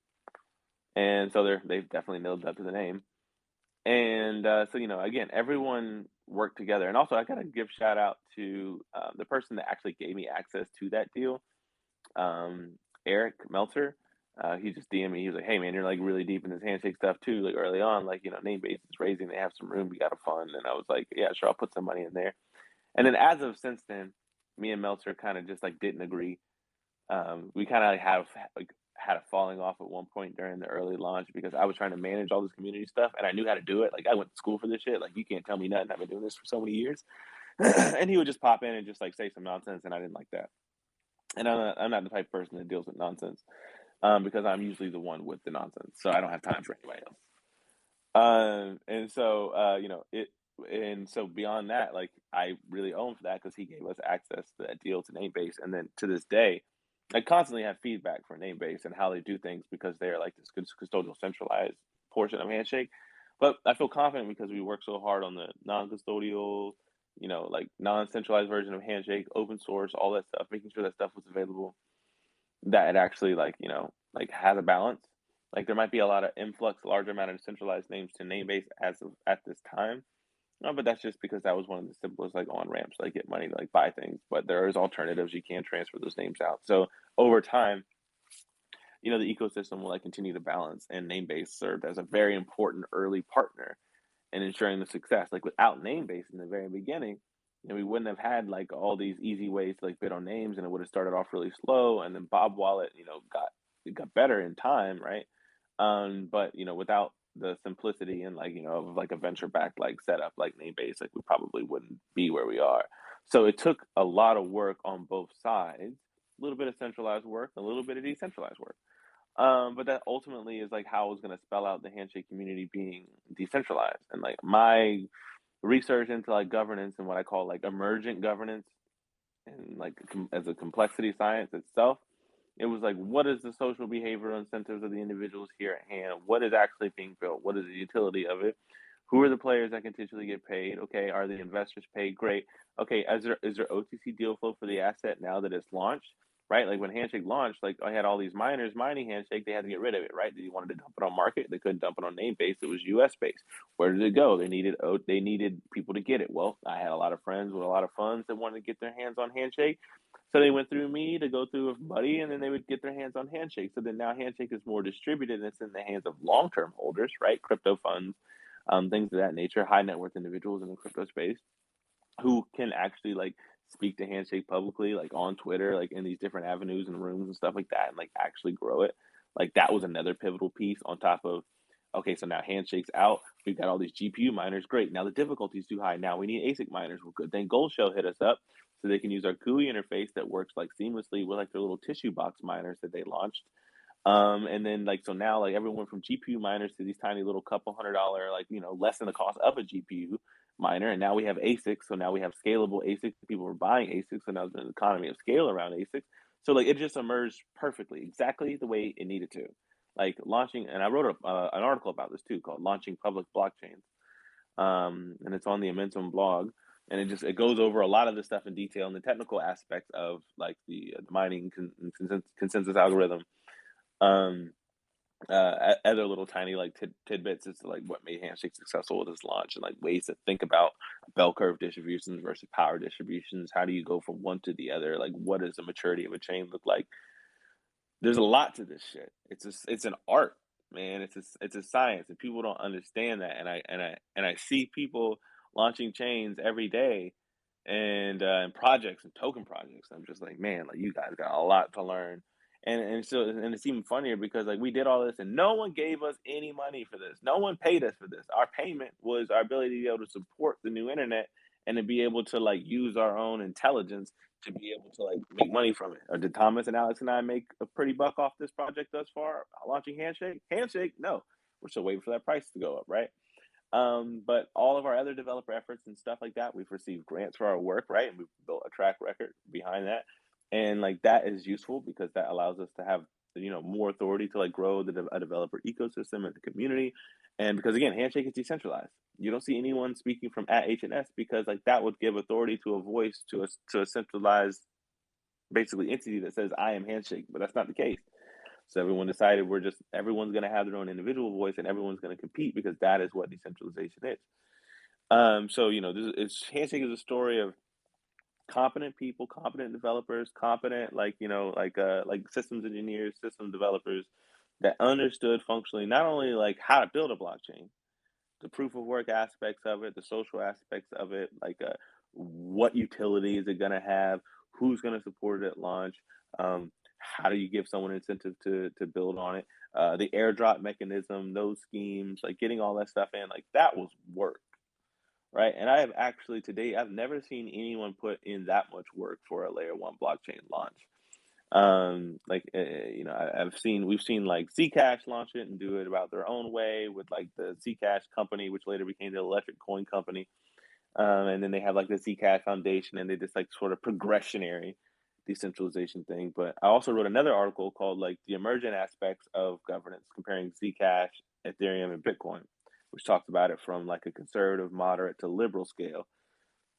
and so they've definitely nailed up to the name, and so again, everyone worked together, and also I got to give shout out to the person that actually gave me access to that deal, Eric Meltzer. He just DM'd me. He was like, "Hey man, you're like really deep in this handshake stuff too. Like early on, like name base is raising. They have some room. We got a fund." And I was like, "Yeah, sure. I'll put some money in there." And then as of since then, me and Meltzer kind of just like didn't agree. We kind of have like had a falling off at one point during the early launch because I was trying to manage all this community stuff and I knew how to do it. Like I went to school for this shit. Like you can't tell me nothing. I've been doing this for so many years. And he would just pop in and just like say some nonsense, and I didn't like that. And I'm not the type of person that deals with nonsense. Because I'm usually the one with the nonsense, so I don't have time for anybody else. And so and so beyond that, like I really owe him for that because he gave us access to that deal to Namebase, and then to this day, I constantly have feedback for Namebase and how they do things because they are like this custodial centralized portion of Handshake. But I feel confident because we work so hard on the non-custodial, like non-centralized version of Handshake, open source, all that stuff, making sure that stuff was available that it actually like has a balance. Like there might be a lot of influx, larger amount of centralized names to Namebase as of at this time. No, but that's just because that was one of the simplest like on ramps to like get money to like buy things. But there is alternatives. You can transfer those names out. So over time, the ecosystem will like continue to balance, and Namebase served as a very important early partner in ensuring the success. Like without Namebase in the very beginning, we wouldn't have had like all these easy ways to like bid on names, and it would have started off really slow. And then Bob Wallet, got better in time, right? But without the simplicity and like of like a venture backed like setup like Namebase, like we probably wouldn't be where we are. So it took a lot of work on both sides, a little bit of centralized work, a little bit of decentralized work. But that ultimately is like how I was going to spell out the handshake community being decentralized. And like my research into like governance and what I call like emergent governance and like as a complexity science itself. It was like, what is the social behavioral incentives of the individuals here at hand? What is actually being built? What is the utility of it? Who are the players that continually get paid? Okay, are the investors paid? Great. Okay, is there OTC deal flow for the asset now that it's launched? Right, like when Handshake launched, like I had all these miners mining Handshake, they had to get rid of it. Right, they wanted to dump it on market, they couldn't dump it on name base. It was U.S. based. Where did it go? They needed people to get it. Well, I had a lot of friends with a lot of funds that wanted to get their hands on Handshake, so they went through me to go through a buddy, and then they would get their hands on Handshake. So then now Handshake is more distributed, and it's in the hands of long-term holders, right? Crypto funds, things of that nature, high net worth individuals in the crypto space who can actually like speak to Handshake publicly, like on Twitter, like in these different avenues and rooms and stuff like that, and like actually grow it. Like that was another pivotal piece on top of, okay, so now Handshake's out. We've got all these GPU miners. Great. Now the difficulty is too high. Now we need ASIC miners. Well, good. Then Gold Shell hit us up so they can use our GUI interface that works like seamlessly with like their little tissue box miners that they launched. And then like so now like everyone from GPU miners to these tiny little couple $100 like less than the cost of a GPU miner, and now we have ASICs. So now we have scalable ASICs. People are buying ASICs, so now there's an economy of scale around ASICs. So like it just emerged perfectly, exactly the way it needed to. Like launching, and I wrote an article about this too called "Launching Public Blockchains," and it's on the Amentum blog. And it goes over a lot of the stuff in detail and the technical aspects of like the mining consensus algorithm. Um, Other little tiny like tidbits as to like what made Handshake successful with its launch and like ways to think about bell curve distributions versus power distributions. How do you go from one to the other? Like, what does the maturity of a chain look like? There's a lot to this shit. It's an art, man. It's a science, and people don't understand that. And I see people launching chains every day and projects and token projects. I'm just like, man, like you guys got a lot to learn. And it's even funnier because like we did all this and no one gave us any money for this. No one paid us for this. Our payment was our ability to be able to support the new internet and to be able to like use our own intelligence to be able to like make money from it. Or did Thomas and Alex and I make a pretty buck off this project thus far? Launching Handshake? Handshake? No. We're still waiting for that price to go up, right? But all of our other developer efforts and stuff like that, we've received grants for our work, right? And we've built a track record behind that. And like that is useful because that allows us to have more authority to like grow a developer ecosystem and the community. And because again, Handshake is decentralized. You don't see anyone speaking from at HNS because like that would give authority to a voice to a centralized basically entity that says I am Handshake, but that's not the case. So everyone decided everyone's going to have their own individual voice and everyone's going to compete because that is what decentralization is. So Handshake is a story of competent people, competent developers, competent like systems engineers, system developers that understood functionally not only like how to build a blockchain, the proof of work aspects of it, the social aspects of it, like what utility is it going to have, who's going to support it at launch, how do you give someone incentive to build on it, the airdrop mechanism, those schemes, like getting all that stuff in, like that was work. Right. And I have actually today, I've never seen anyone put in that much work for a layer one blockchain launch. We've seen like Zcash launch it and do it about their own way with like the Zcash company, which later became the Electric Coin Company. And then they have like the Zcash Foundation and they just like sort of progressionary decentralization thing. But I also wrote another article called like the emergent aspects of governance, comparing Zcash, Ethereum, and Bitcoin, which talks about it from like a conservative, moderate to liberal scale.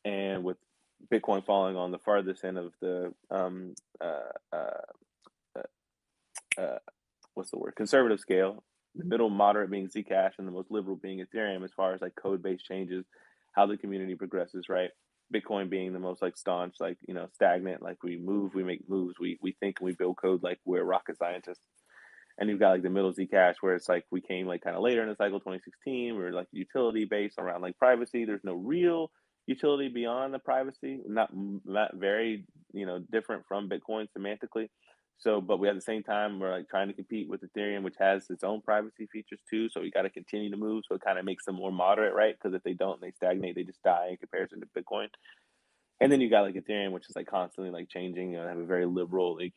And with Bitcoin falling on the farthest end of the what's the word? Conservative scale, the middle moderate being Zcash, and the most liberal being Ethereum, as far as like code-based changes, how the community progresses, right? Bitcoin being the most like staunch, like stagnant, like we move, we make moves, we think and we build code like we're rocket scientists. And you've got like the middle Zcash where it's like we came like kind of later in the cycle, 2016. We're like utility based around like privacy. There's no real utility beyond the privacy, not very different from Bitcoin semantically. So, but we at the same time we're like trying to compete with Ethereum, which has its own privacy features too. So we got to continue to move. So it kind of makes them more moderate, right? Because if they don't, they stagnate, they just die in comparison to Bitcoin. And then you got like Ethereum, which is like constantly like changing. Have a very liberal, like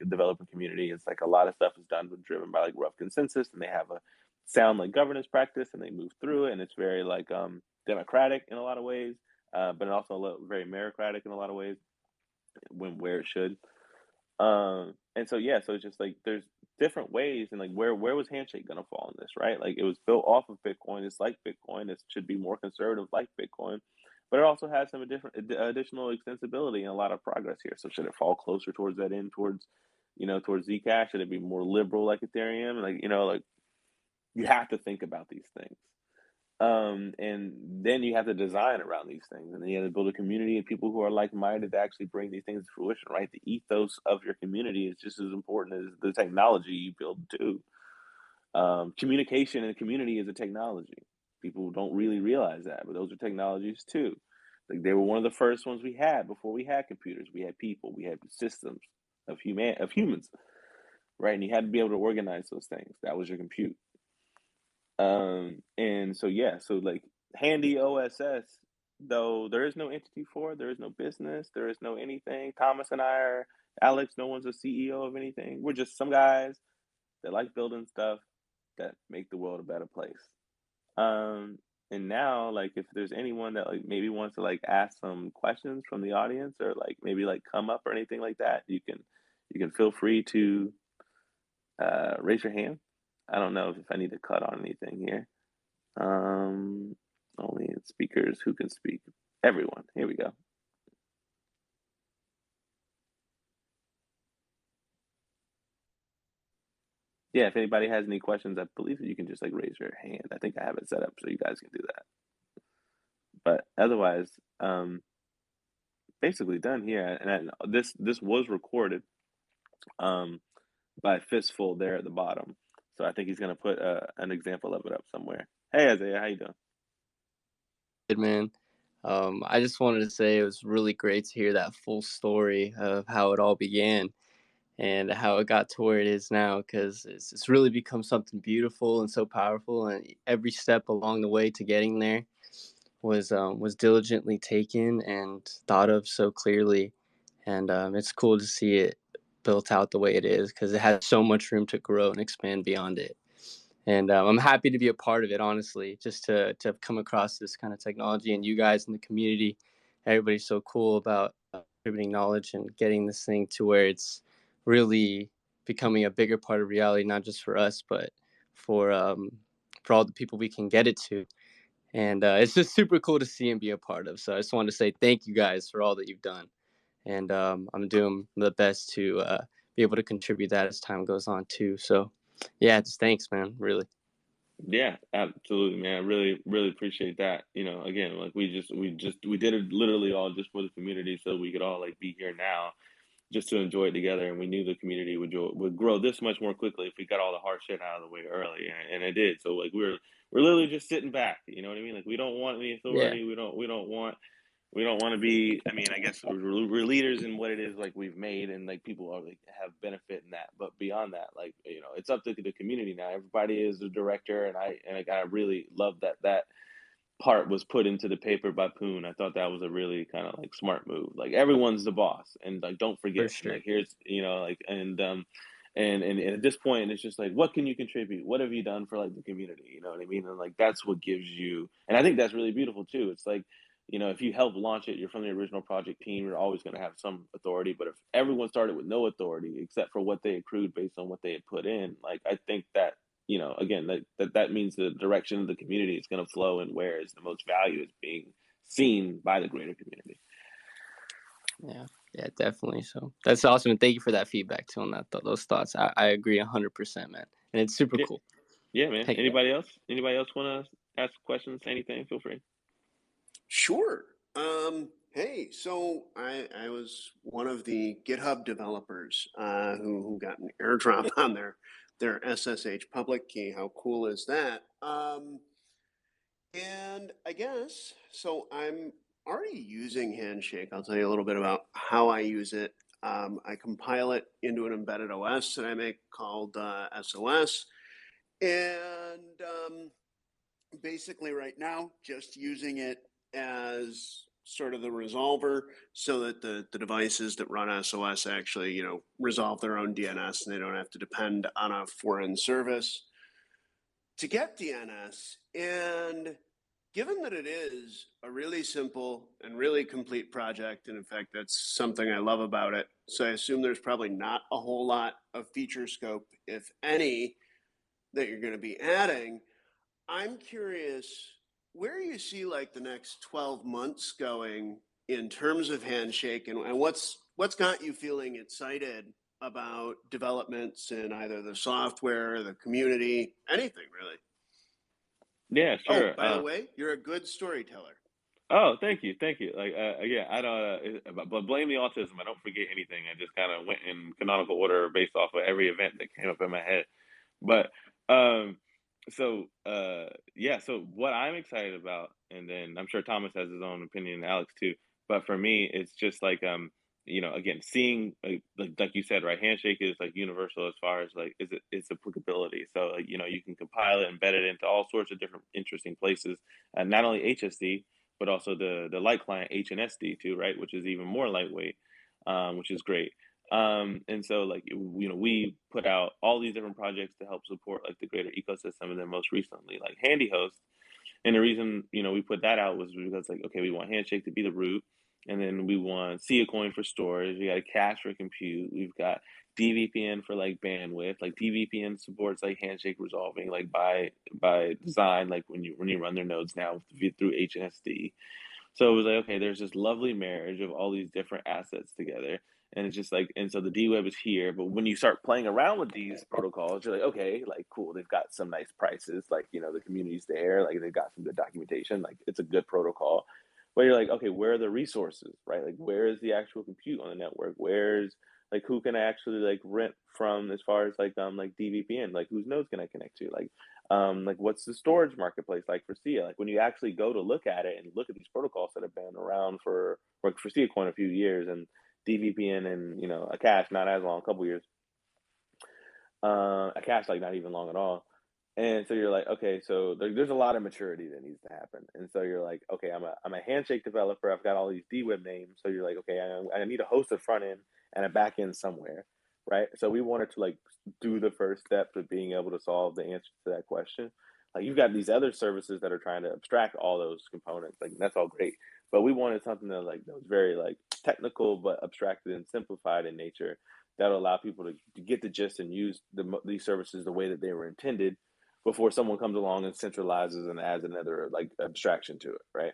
a developer community. It's like a lot of stuff is driven by like rough consensus, and they have a sound like governance practice, and they move through it, and it's very like democratic in a lot of ways, but also very meritocratic in a lot of ways where it should. And so yeah, so it's just like there's different ways, and like where was Handshake gonna fall in this, right? Like it was built off of Bitcoin. It's like Bitcoin. It should be more conservative, like Bitcoin, but it also has some additional extensibility and a lot of progress here. So should it fall closer towards that end, towards towards Zcash? Should it be more liberal like Ethereum? Like like you have to think about these things. And then you have to design around these things, and then you have to build a community of people who are like-minded to actually bring these things to fruition, right? The ethos of your community is just as important as the technology you build too. Communication and community is a technology. People don't really realize that, but those are technologies too. Like they were one of the first ones we had before we had computers. We had people, we had systems of humans, right? And you had to be able to organize those things. That was your compute. And so yeah, so like Handy OSS, though there is no entity for it, there is no business, there is no anything. Thomas and I are Alex, no one's a CEO of anything. We're just some guys that like building stuff that make the world a better place. And now like if there's anyone that like maybe wants to like ask some questions from the audience or like maybe like come up or anything like that, you can feel free to raise your hand. I don't know if I need to cut on anything here. Um, Only speakers who can speak. Everyone. Here we go. Yeah, if anybody has any questions, I believe that you can just like raise your hand. I think I have it set up so you guys can do that. But otherwise, basically done here. And this was recorded by Fistful there at the bottom. So I think he's gonna put an example of it up somewhere. Hey Isaiah, how you doing? Good, man. I just wanted to say it was really great to hear that full story of how it all began and how it got to where it is now, because it's really become something beautiful and so powerful, and every step along the way to getting there was diligently taken and thought of so clearly, and it's cool to see it built out the way it is, because it has so much room to grow and expand beyond it. And I'm happy to be a part of it, honestly, just to have come across this kind of technology, and you guys in the community. Everybody's so cool about contributing knowledge and getting this thing to where it's really becoming a bigger part of reality, not just for us, but for all the people we can get it to. And it's just super cool to see and be a part of. So I just wanted to say thank you guys for all that you've done. And I'm doing the best to be able to contribute that as time goes on too. So yeah, just thanks, man. Really. Yeah, absolutely, man. I really appreciate that. Again, like we did it literally all just for the community, so we could all like be here now, just to enjoy it together. And we knew the community would grow this much more quickly if we got all the hard shit out of the way early, and it did. So like we're literally just sitting back. You know what I mean? Like we don't want any Yeah. authority. We don't want to be. I mean, I guess we're leaders in what it is like we've made, and like people are like have benefit in that. But beyond that, like it's up to the community now. Everybody is the director, and I really love that part was put into the paper by Poon. I thought that was a really kind of like smart move. Like everyone's the boss, and like don't For forget. sure. Like here's like and at this point it's just like what can you contribute? What have you done for like the community? You know what I mean? And like that's what gives you. And I think that's really beautiful too. It's like if you help launch it, you're from the original project team. You're always going to have some authority. But if everyone started with no authority except for what they accrued based on what they had put in, like I think that again, that means the direction of the community is going to flow and where is the most value is being seen by the greater community. Yeah, definitely. So that's awesome. And thank you for that feedback too on that, those thoughts. I agree 100%, man. And it's super cool. Yeah, man. Heck Anybody else want to ask questions, say anything? Feel free. Sure. Hey, so I was one of the GitHub developers who got an airdrop on their SSH public key. How cool is that? And I guess, so I'm already using Handshake. I'll tell you a little bit about how I use it. I compile it into an embedded OS that I make called SOS. And basically right now, just using it as sort of the resolver so that the devices that run SOS actually, resolve their own DNS and they don't have to depend on a foreign service to get DNS. And given that it is a really simple and really complete project, and in fact, that's something I love about it. So I assume there's probably not a whole lot of feature scope, if any, that you're going to be adding. I'm curious where you see like the next 12 months going in terms of Handshake, and what's got you feeling excited about developments in either the software, the community, anything really. Yeah, Oh, sure. by the way, you're a good storyteller. Oh, thank you, thank you. Like, yeah, I don't, but blame the autism. I don't forget anything. I just kind of went in canonical order based off of every event that came up in my head. But, yeah, so what I'm excited about, and then I'm sure Thomas has his own opinion, and Alex too. But for me, it's just like, again, seeing like you said, right? Handshake is like universal as far as like its applicability. So like, you can compile it, embed it into all sorts of different interesting places, and not only HSD but also the light client SNSD too, right? Which is even more lightweight, which is great. And so like we put out all these different projects to help support like the greater ecosystem, and then most recently like Handy Host. And the reason we put that out was because like, okay, we want Handshake to be the root, and then we want Sia Coin for storage. We got a cache for compute. We've got DVPN for like bandwidth. Like DVPN supports like Handshake resolving like by design. Like when you run their nodes now through HNSD. So it was like, okay, there's this lovely marriage of all these different assets together. And it's just like, and so the D Web is here. But when you start playing around with these protocols, you're like, okay, like cool, they've got some nice prices. Like, the community's there, like they've got some good documentation, like it's a good protocol. But you're like, okay, where are the resources, right? Like, where is the actual compute on the network? Where's like who can I actually like rent from as far as like DVPN? Like whose nodes can I connect to? Like what's the storage marketplace like for SIA? Like when you actually go to look at it and look at these protocols that have been around for SIA Coin a few years, and DVPN and a cache not as long, a couple years, a cache like not even long at all. And so you're like, okay, so there's a lot of maturity that needs to happen. And so you're like, okay, I'm a Handshake developer. I've got all these DWeb names. So you're like, okay, I need a host of front end and a back end somewhere, right? So we wanted to like do the first step to being able to solve the answer to that question. Like you've got these other services that are trying to abstract all those components. Like that's all great, but we wanted something that was very like technical but abstracted and simplified in nature that'll allow people to get the gist and use these services the way that they were intended before someone comes along and centralizes and adds another like abstraction to it, right?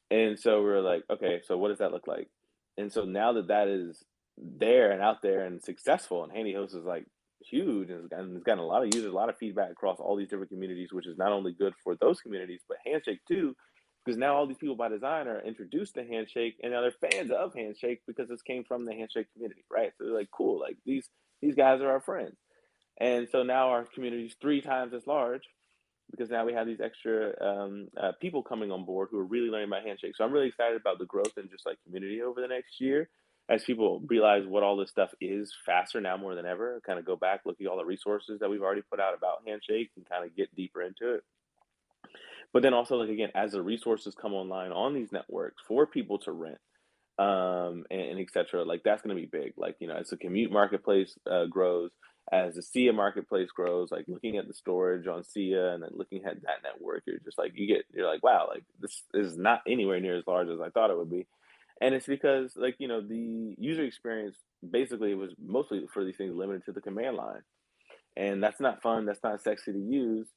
And so we're like, okay, so what does that look like? And so now that is there and out there and successful, and Handy Host is like huge, and it's gotten a lot of users, a lot of feedback across all these different communities, which is not only good for those communities, but Handshake too, because now all these people by design are introduced to Handshake, and now they're fans of Handshake because this came from the Handshake community, right? So they're like, cool, like these guys are our friends. And so now our community is 3 times as large because now we have these extra people coming on board who are really learning about Handshake. So I'm really excited about the growth in just like community over the next year as people realize what all this stuff is faster now more than ever. Kind of go back, look at all the resources that we've already put out about Handshake and kind of get deeper into it. But then also, like, again, as the resources come online on these networks for people to rent, and et cetera, like that's going to be big. Like, as the commute marketplace grows, as the SIA marketplace grows, like looking at the storage on SIA and then looking at that network, you're like, wow, like this is not anywhere near as large as I thought it would be. And it's because like, the user experience basically was mostly for these things limited to the command line. And that's not fun. That's not sexy to use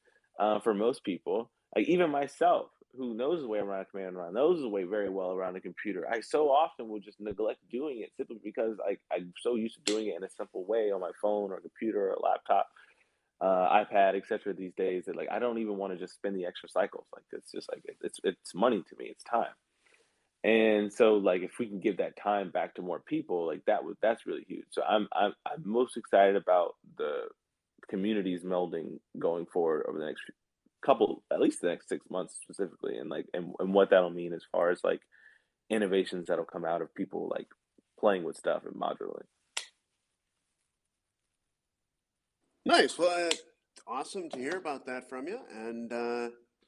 for most people. Like even myself, who knows his way around a command line, knows his way very well around a computer. I so often will just neglect doing it simply because I'm so used to doing it in a simple way on my phone or computer or laptop, iPad, etc. These days that like I don't even want to just spend the extra cycles. Like it's just like it's money to me. It's time. And so like if we can give that time back to more people, like that's really huge. So I'm most excited about the communities melding going forward over the next at least the next 6 months specifically, and like and what that'll mean as far as like innovations that'll come out of people like playing with stuff and modularly. Nice. Well, awesome to hear about that from you, and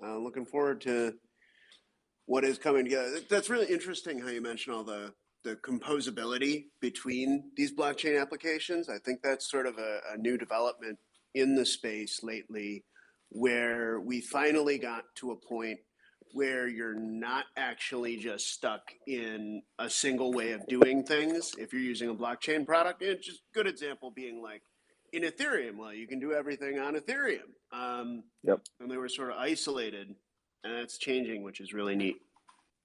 looking forward to what is coming together. That's really interesting how you mentioned all the composability between these blockchain applications. I think that's sort of a new development in the space lately, where we finally got to a point where you're not actually just stuck in a single way of doing things if you're using a blockchain product. And just a good example being like in Ethereum, well, you can do everything on Ethereum. Yep. And they were sort of isolated, and that's changing, which is really neat.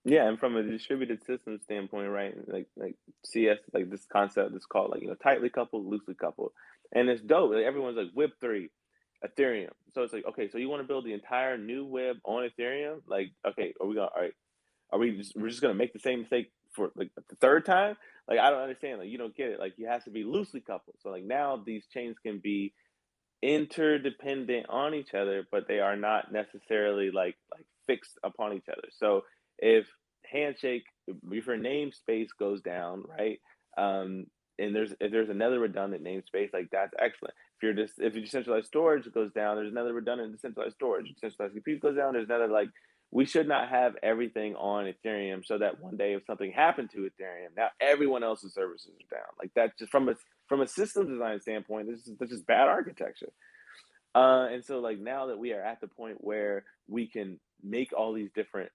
Yeah, and from a distributed system standpoint, right? Like CS, like this concept is called like, you know, tightly coupled, loosely coupled, and it's dope. Like, everyone's like Web3, Ethereum. So it's like, okay, so you want to build the entire new web on Ethereum? Like, okay, are we gonna, all right, we're just gonna make the same mistake for like the third time? Like, I don't understand. Like, you don't get it. Like, you have to be loosely coupled. So like now these chains can be interdependent on each other, but they are not necessarily like fixed upon each other. So if Handshake, if your namespace goes down, right? And if there's another redundant namespace, like that's excellent. If your decentralized storage goes down, there's another redundant decentralized storage. Decentralized compute goes down, there's another like. We should not have everything on Ethereum so that one day if something happened to Ethereum, now everyone else's services are down. Like that, just from a system design standpoint, this is bad architecture. And so like now that we are at the point where we can make all these different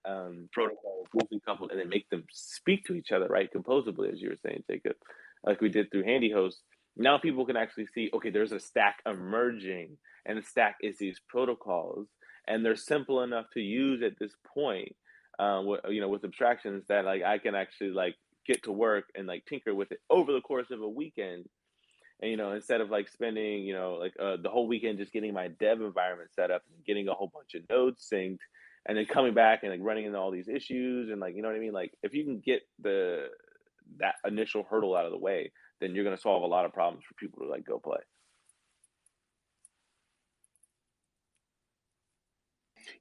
protocols loosely coupled and then make them speak to each other, right, composably, as you were saying, Jacob, like we did through HandyHost. Now people can actually see, okay, there's a stack emerging, and the stack is these protocols, and they're simple enough to use at this point, with abstractions that like I can actually like get to work and like tinker with it over the course of a weekend. And instead of like spending the whole weekend just getting my dev environment set up and getting a whole bunch of nodes synced and then coming back and like running into all these issues and like, you know what I mean, like if you can get that initial hurdle out of the way, then you're going to solve a lot of problems for people to like go play.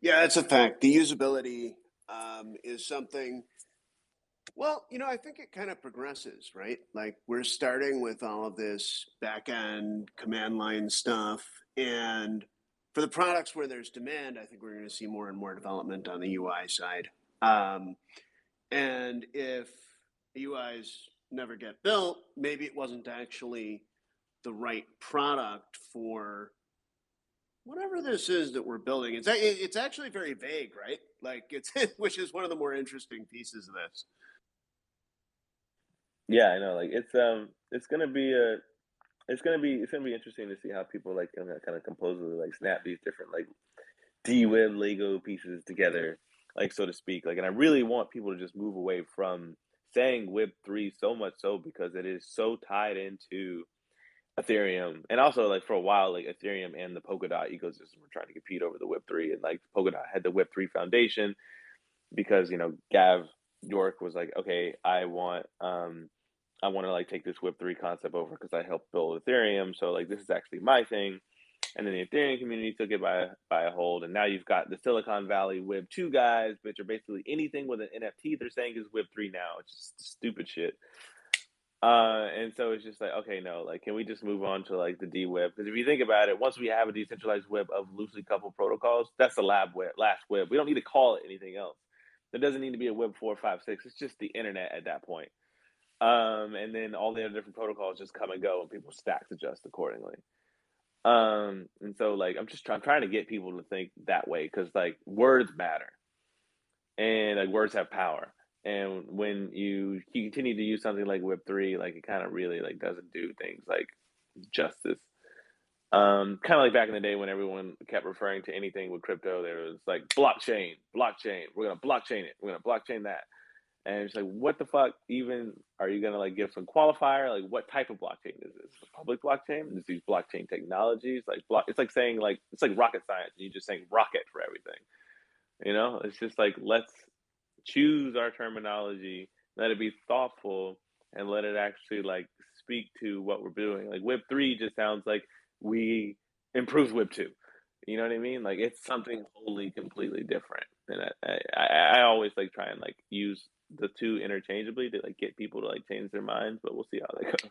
Yeah, that's a fact. The usability is something. Well, I think it kind of progresses, right? Like we're starting with all of this back-end command line stuff. And for the products where there's demand, I think we're going to see more and more development on the UI side. And if the UIs never get built, maybe it wasn't actually the right product for whatever this is that we're building. It's actually very vague, right? Like which is one of the more interesting pieces of this. Yeah, I know. Like it's gonna be interesting to see how people like kind of composedly like snap these different like D-Web Lego pieces together, like so to speak. Like, and I really want people to just move away from saying Web3 so much so because it is so tied into Ethereum, and also like for a while, like Ethereum and the Polkadot ecosystem were trying to compete over the Web3, and like Polkadot had the Web3 Foundation because Gav York was like, okay, I want to like take this Web3 concept over because I helped build Ethereum, so like this is actually my thing. And then the Ethereum community took it by a hold, and now you've got the Silicon Valley Web2 guys, which are basically anything with an NFT they're saying is Web3 now. It's just stupid shit. And so it's just like, okay, no, like, can we just move on to like the D-Web? Because if you think about it, once we have a decentralized web of loosely coupled protocols, that's the last web. We don't need to call it anything else. There doesn't need to be a web 4, 5, 6. It's just the internet at that point. And then all the other different protocols just come and go, and people's stacks adjust accordingly. And so like I'm trying to get people to think that way because like words matter, and like words have power. And when you continue to use something like Web3, like it kind of really like doesn't do things like justice. Kind of like back in the day when everyone kept referring to anything with crypto, there was like blockchain. We're gonna blockchain it. We're gonna blockchain that. And it's like, what the fuck even are you gonna like give some qualifier? Like, what type of blockchain is this? A public blockchain? Is these blockchain technologies? Like, it's like saying like it's like rocket science. And you just saying rocket for everything. It's just like let's choose our terminology, let it be thoughtful, and let it actually like speak to what we're doing. Like Web3 just sounds like we improve Web2. You know what I mean? Like it's something wholly, completely different. And I always like try and like use the two interchangeably to like get people to like change their minds, but we'll see how that goes.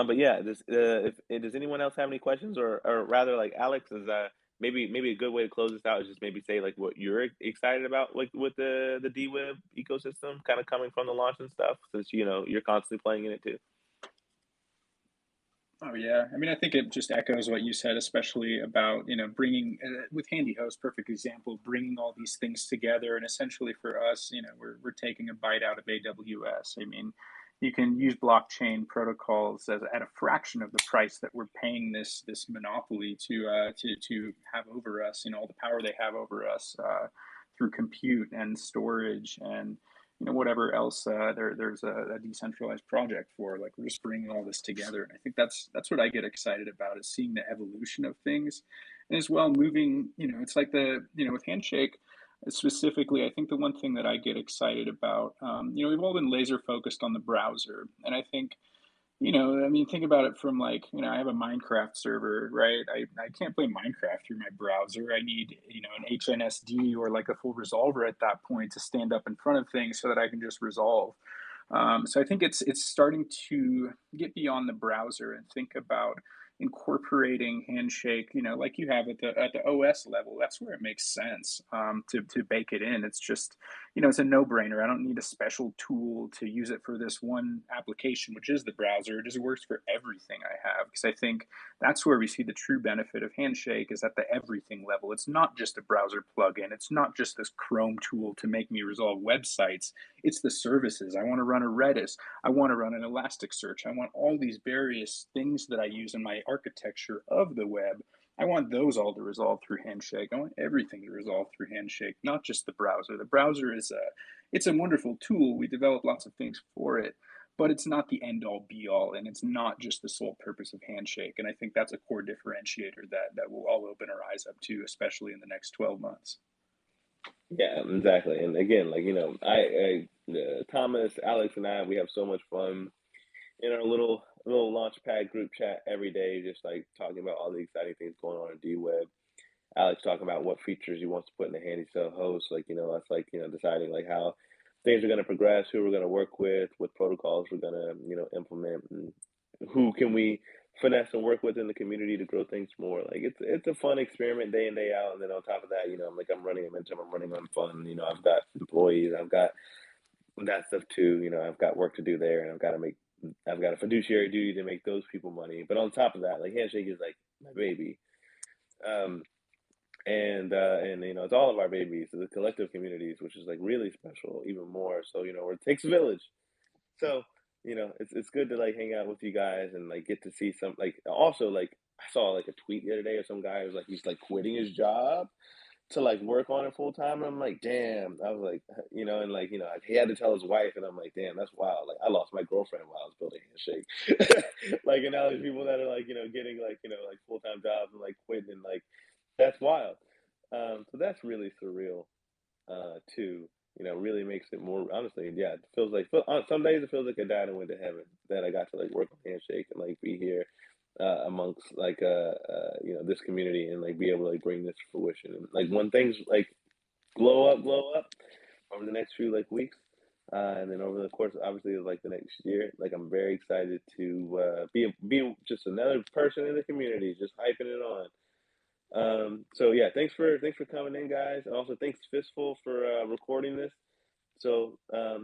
But yeah, does anyone else have any questions, or rather, like Alex is maybe a good way to close this out is just maybe say like what you're excited about, like with the D-Web ecosystem, kind of coming from the launch and stuff, since you're constantly playing in it too. Oh yeah, I mean, I think it just echoes what you said, especially about bringing with Handy Host, perfect example, bringing all these things together, and essentially for us, we're taking a bite out of AWS. I mean, you can use blockchain protocols at a fraction of the price that we're paying this monopoly to have over us. All the power they have over us through compute and storage and whatever else there's a decentralized project for. Like, we're just bringing all this together, and I think that's what I get excited about, is seeing the evolution of things, and as well moving. It's like with Handshake specifically. I think the one thing that I get excited about, we've all been laser focused on the browser, and I think I mean, think about it from like, I have a Minecraft server, right? I can't play Minecraft through my browser. I need, an SNSD or like a full resolver at that point to stand up in front of things so that I can just resolve. So I think it's starting to get beyond the browser and think about incorporating Handshake, like you have at the OS level. That's where it makes sense to bake it in. It's just, it's a no-brainer. I don't need a special tool to use it for this one application, which is the browser. It just works for everything I have, because I think that's where we see the true benefit of Handshake, is at the everything level. It's not just a browser plugin. It's not just this Chrome tool to make me resolve websites. It's the services. I want to run a Redis. I want to run an Elasticsearch. I want all these various things that I use in my architecture of the web. I want those all to resolve through Handshake. I want everything to resolve through Handshake, not just the browser. The browser it's a wonderful tool. We develop lots of things for it, but it's not the end all be all, and it's not just the sole purpose of Handshake. And I think that's a core differentiator that we'll all open our eyes up to, especially in the next 12 months. Yeah, exactly. And again, like, Thomas, Alex, and I, we have so much fun in our little Launchpad group chat every day, just like talking about all the exciting things going on in D-Web. Alex talking about what features he wants to put in the Handy Cell host, like, us like, deciding like how things are going to progress, who we're going to work with, what protocols we're going to, implement, and who can we finesse and work with in the community to grow things more. Like, it's a fun experiment day in, day out. And then on top of that, I'm running a Momentum, I'm running on fun, I've got employees, I've got that stuff too, I've got work to do there, and I've got a fiduciary duty to make those people money. But on top of that, like, Handshake is like my baby. And it's all of our babies, the collective communities, which is like really special, even more. So, where it takes a village. So, it's good to like hang out with you guys and like get to see some, like, also, like, I saw like a tweet the other day of some guy who was like, he's like quitting his job to like work on it full time. And I'm like, damn. I was like, and like, he had to tell his wife, and I'm like, damn, that's wild. Like, I lost my girlfriend while I was building Handshake. Like, and now there's people that are like, getting like, like full-time jobs and like quitting, and like, that's wild. So that's really surreal, too. Really makes it more, honestly, yeah, it feels like, on some days it feels like I died and went to heaven, that I got to like work on Handshake and like be here amongst like this community, and like be able to like bring this to fruition. And like when things like blow up over the next few like weeks, and then over the course obviously of like the next year, like I'm very excited to be just another person in the community, just hyping it on. So yeah, thanks for coming in, guys, and also thanks Fistful for recording this. So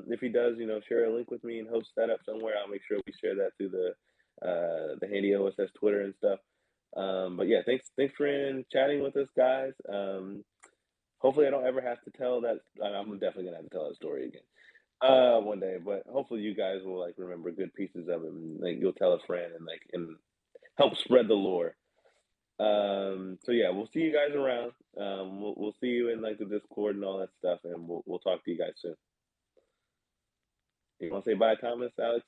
if he does, share a link with me and host that up somewhere, I'll make sure we share that through the Handy OSS Twitter and stuff. But yeah, thanks for chatting with us, guys. Hopefully I don't ever have to tell that. I'm definitely gonna have to tell that story again one day, but hopefully you guys will like remember good pieces of it, and like you'll tell a friend, and like and help spread the lore. So yeah, we'll see you guys around. We'll see you in like the Discord and all that stuff, and we'll talk to you guys soon. You want to say bye, Thomas, Alex?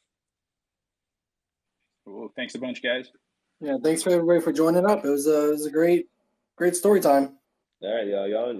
Cool. Thanks a bunch, guys. Yeah, thanks for everybody for joining up. It was a great story time. All right, y'all.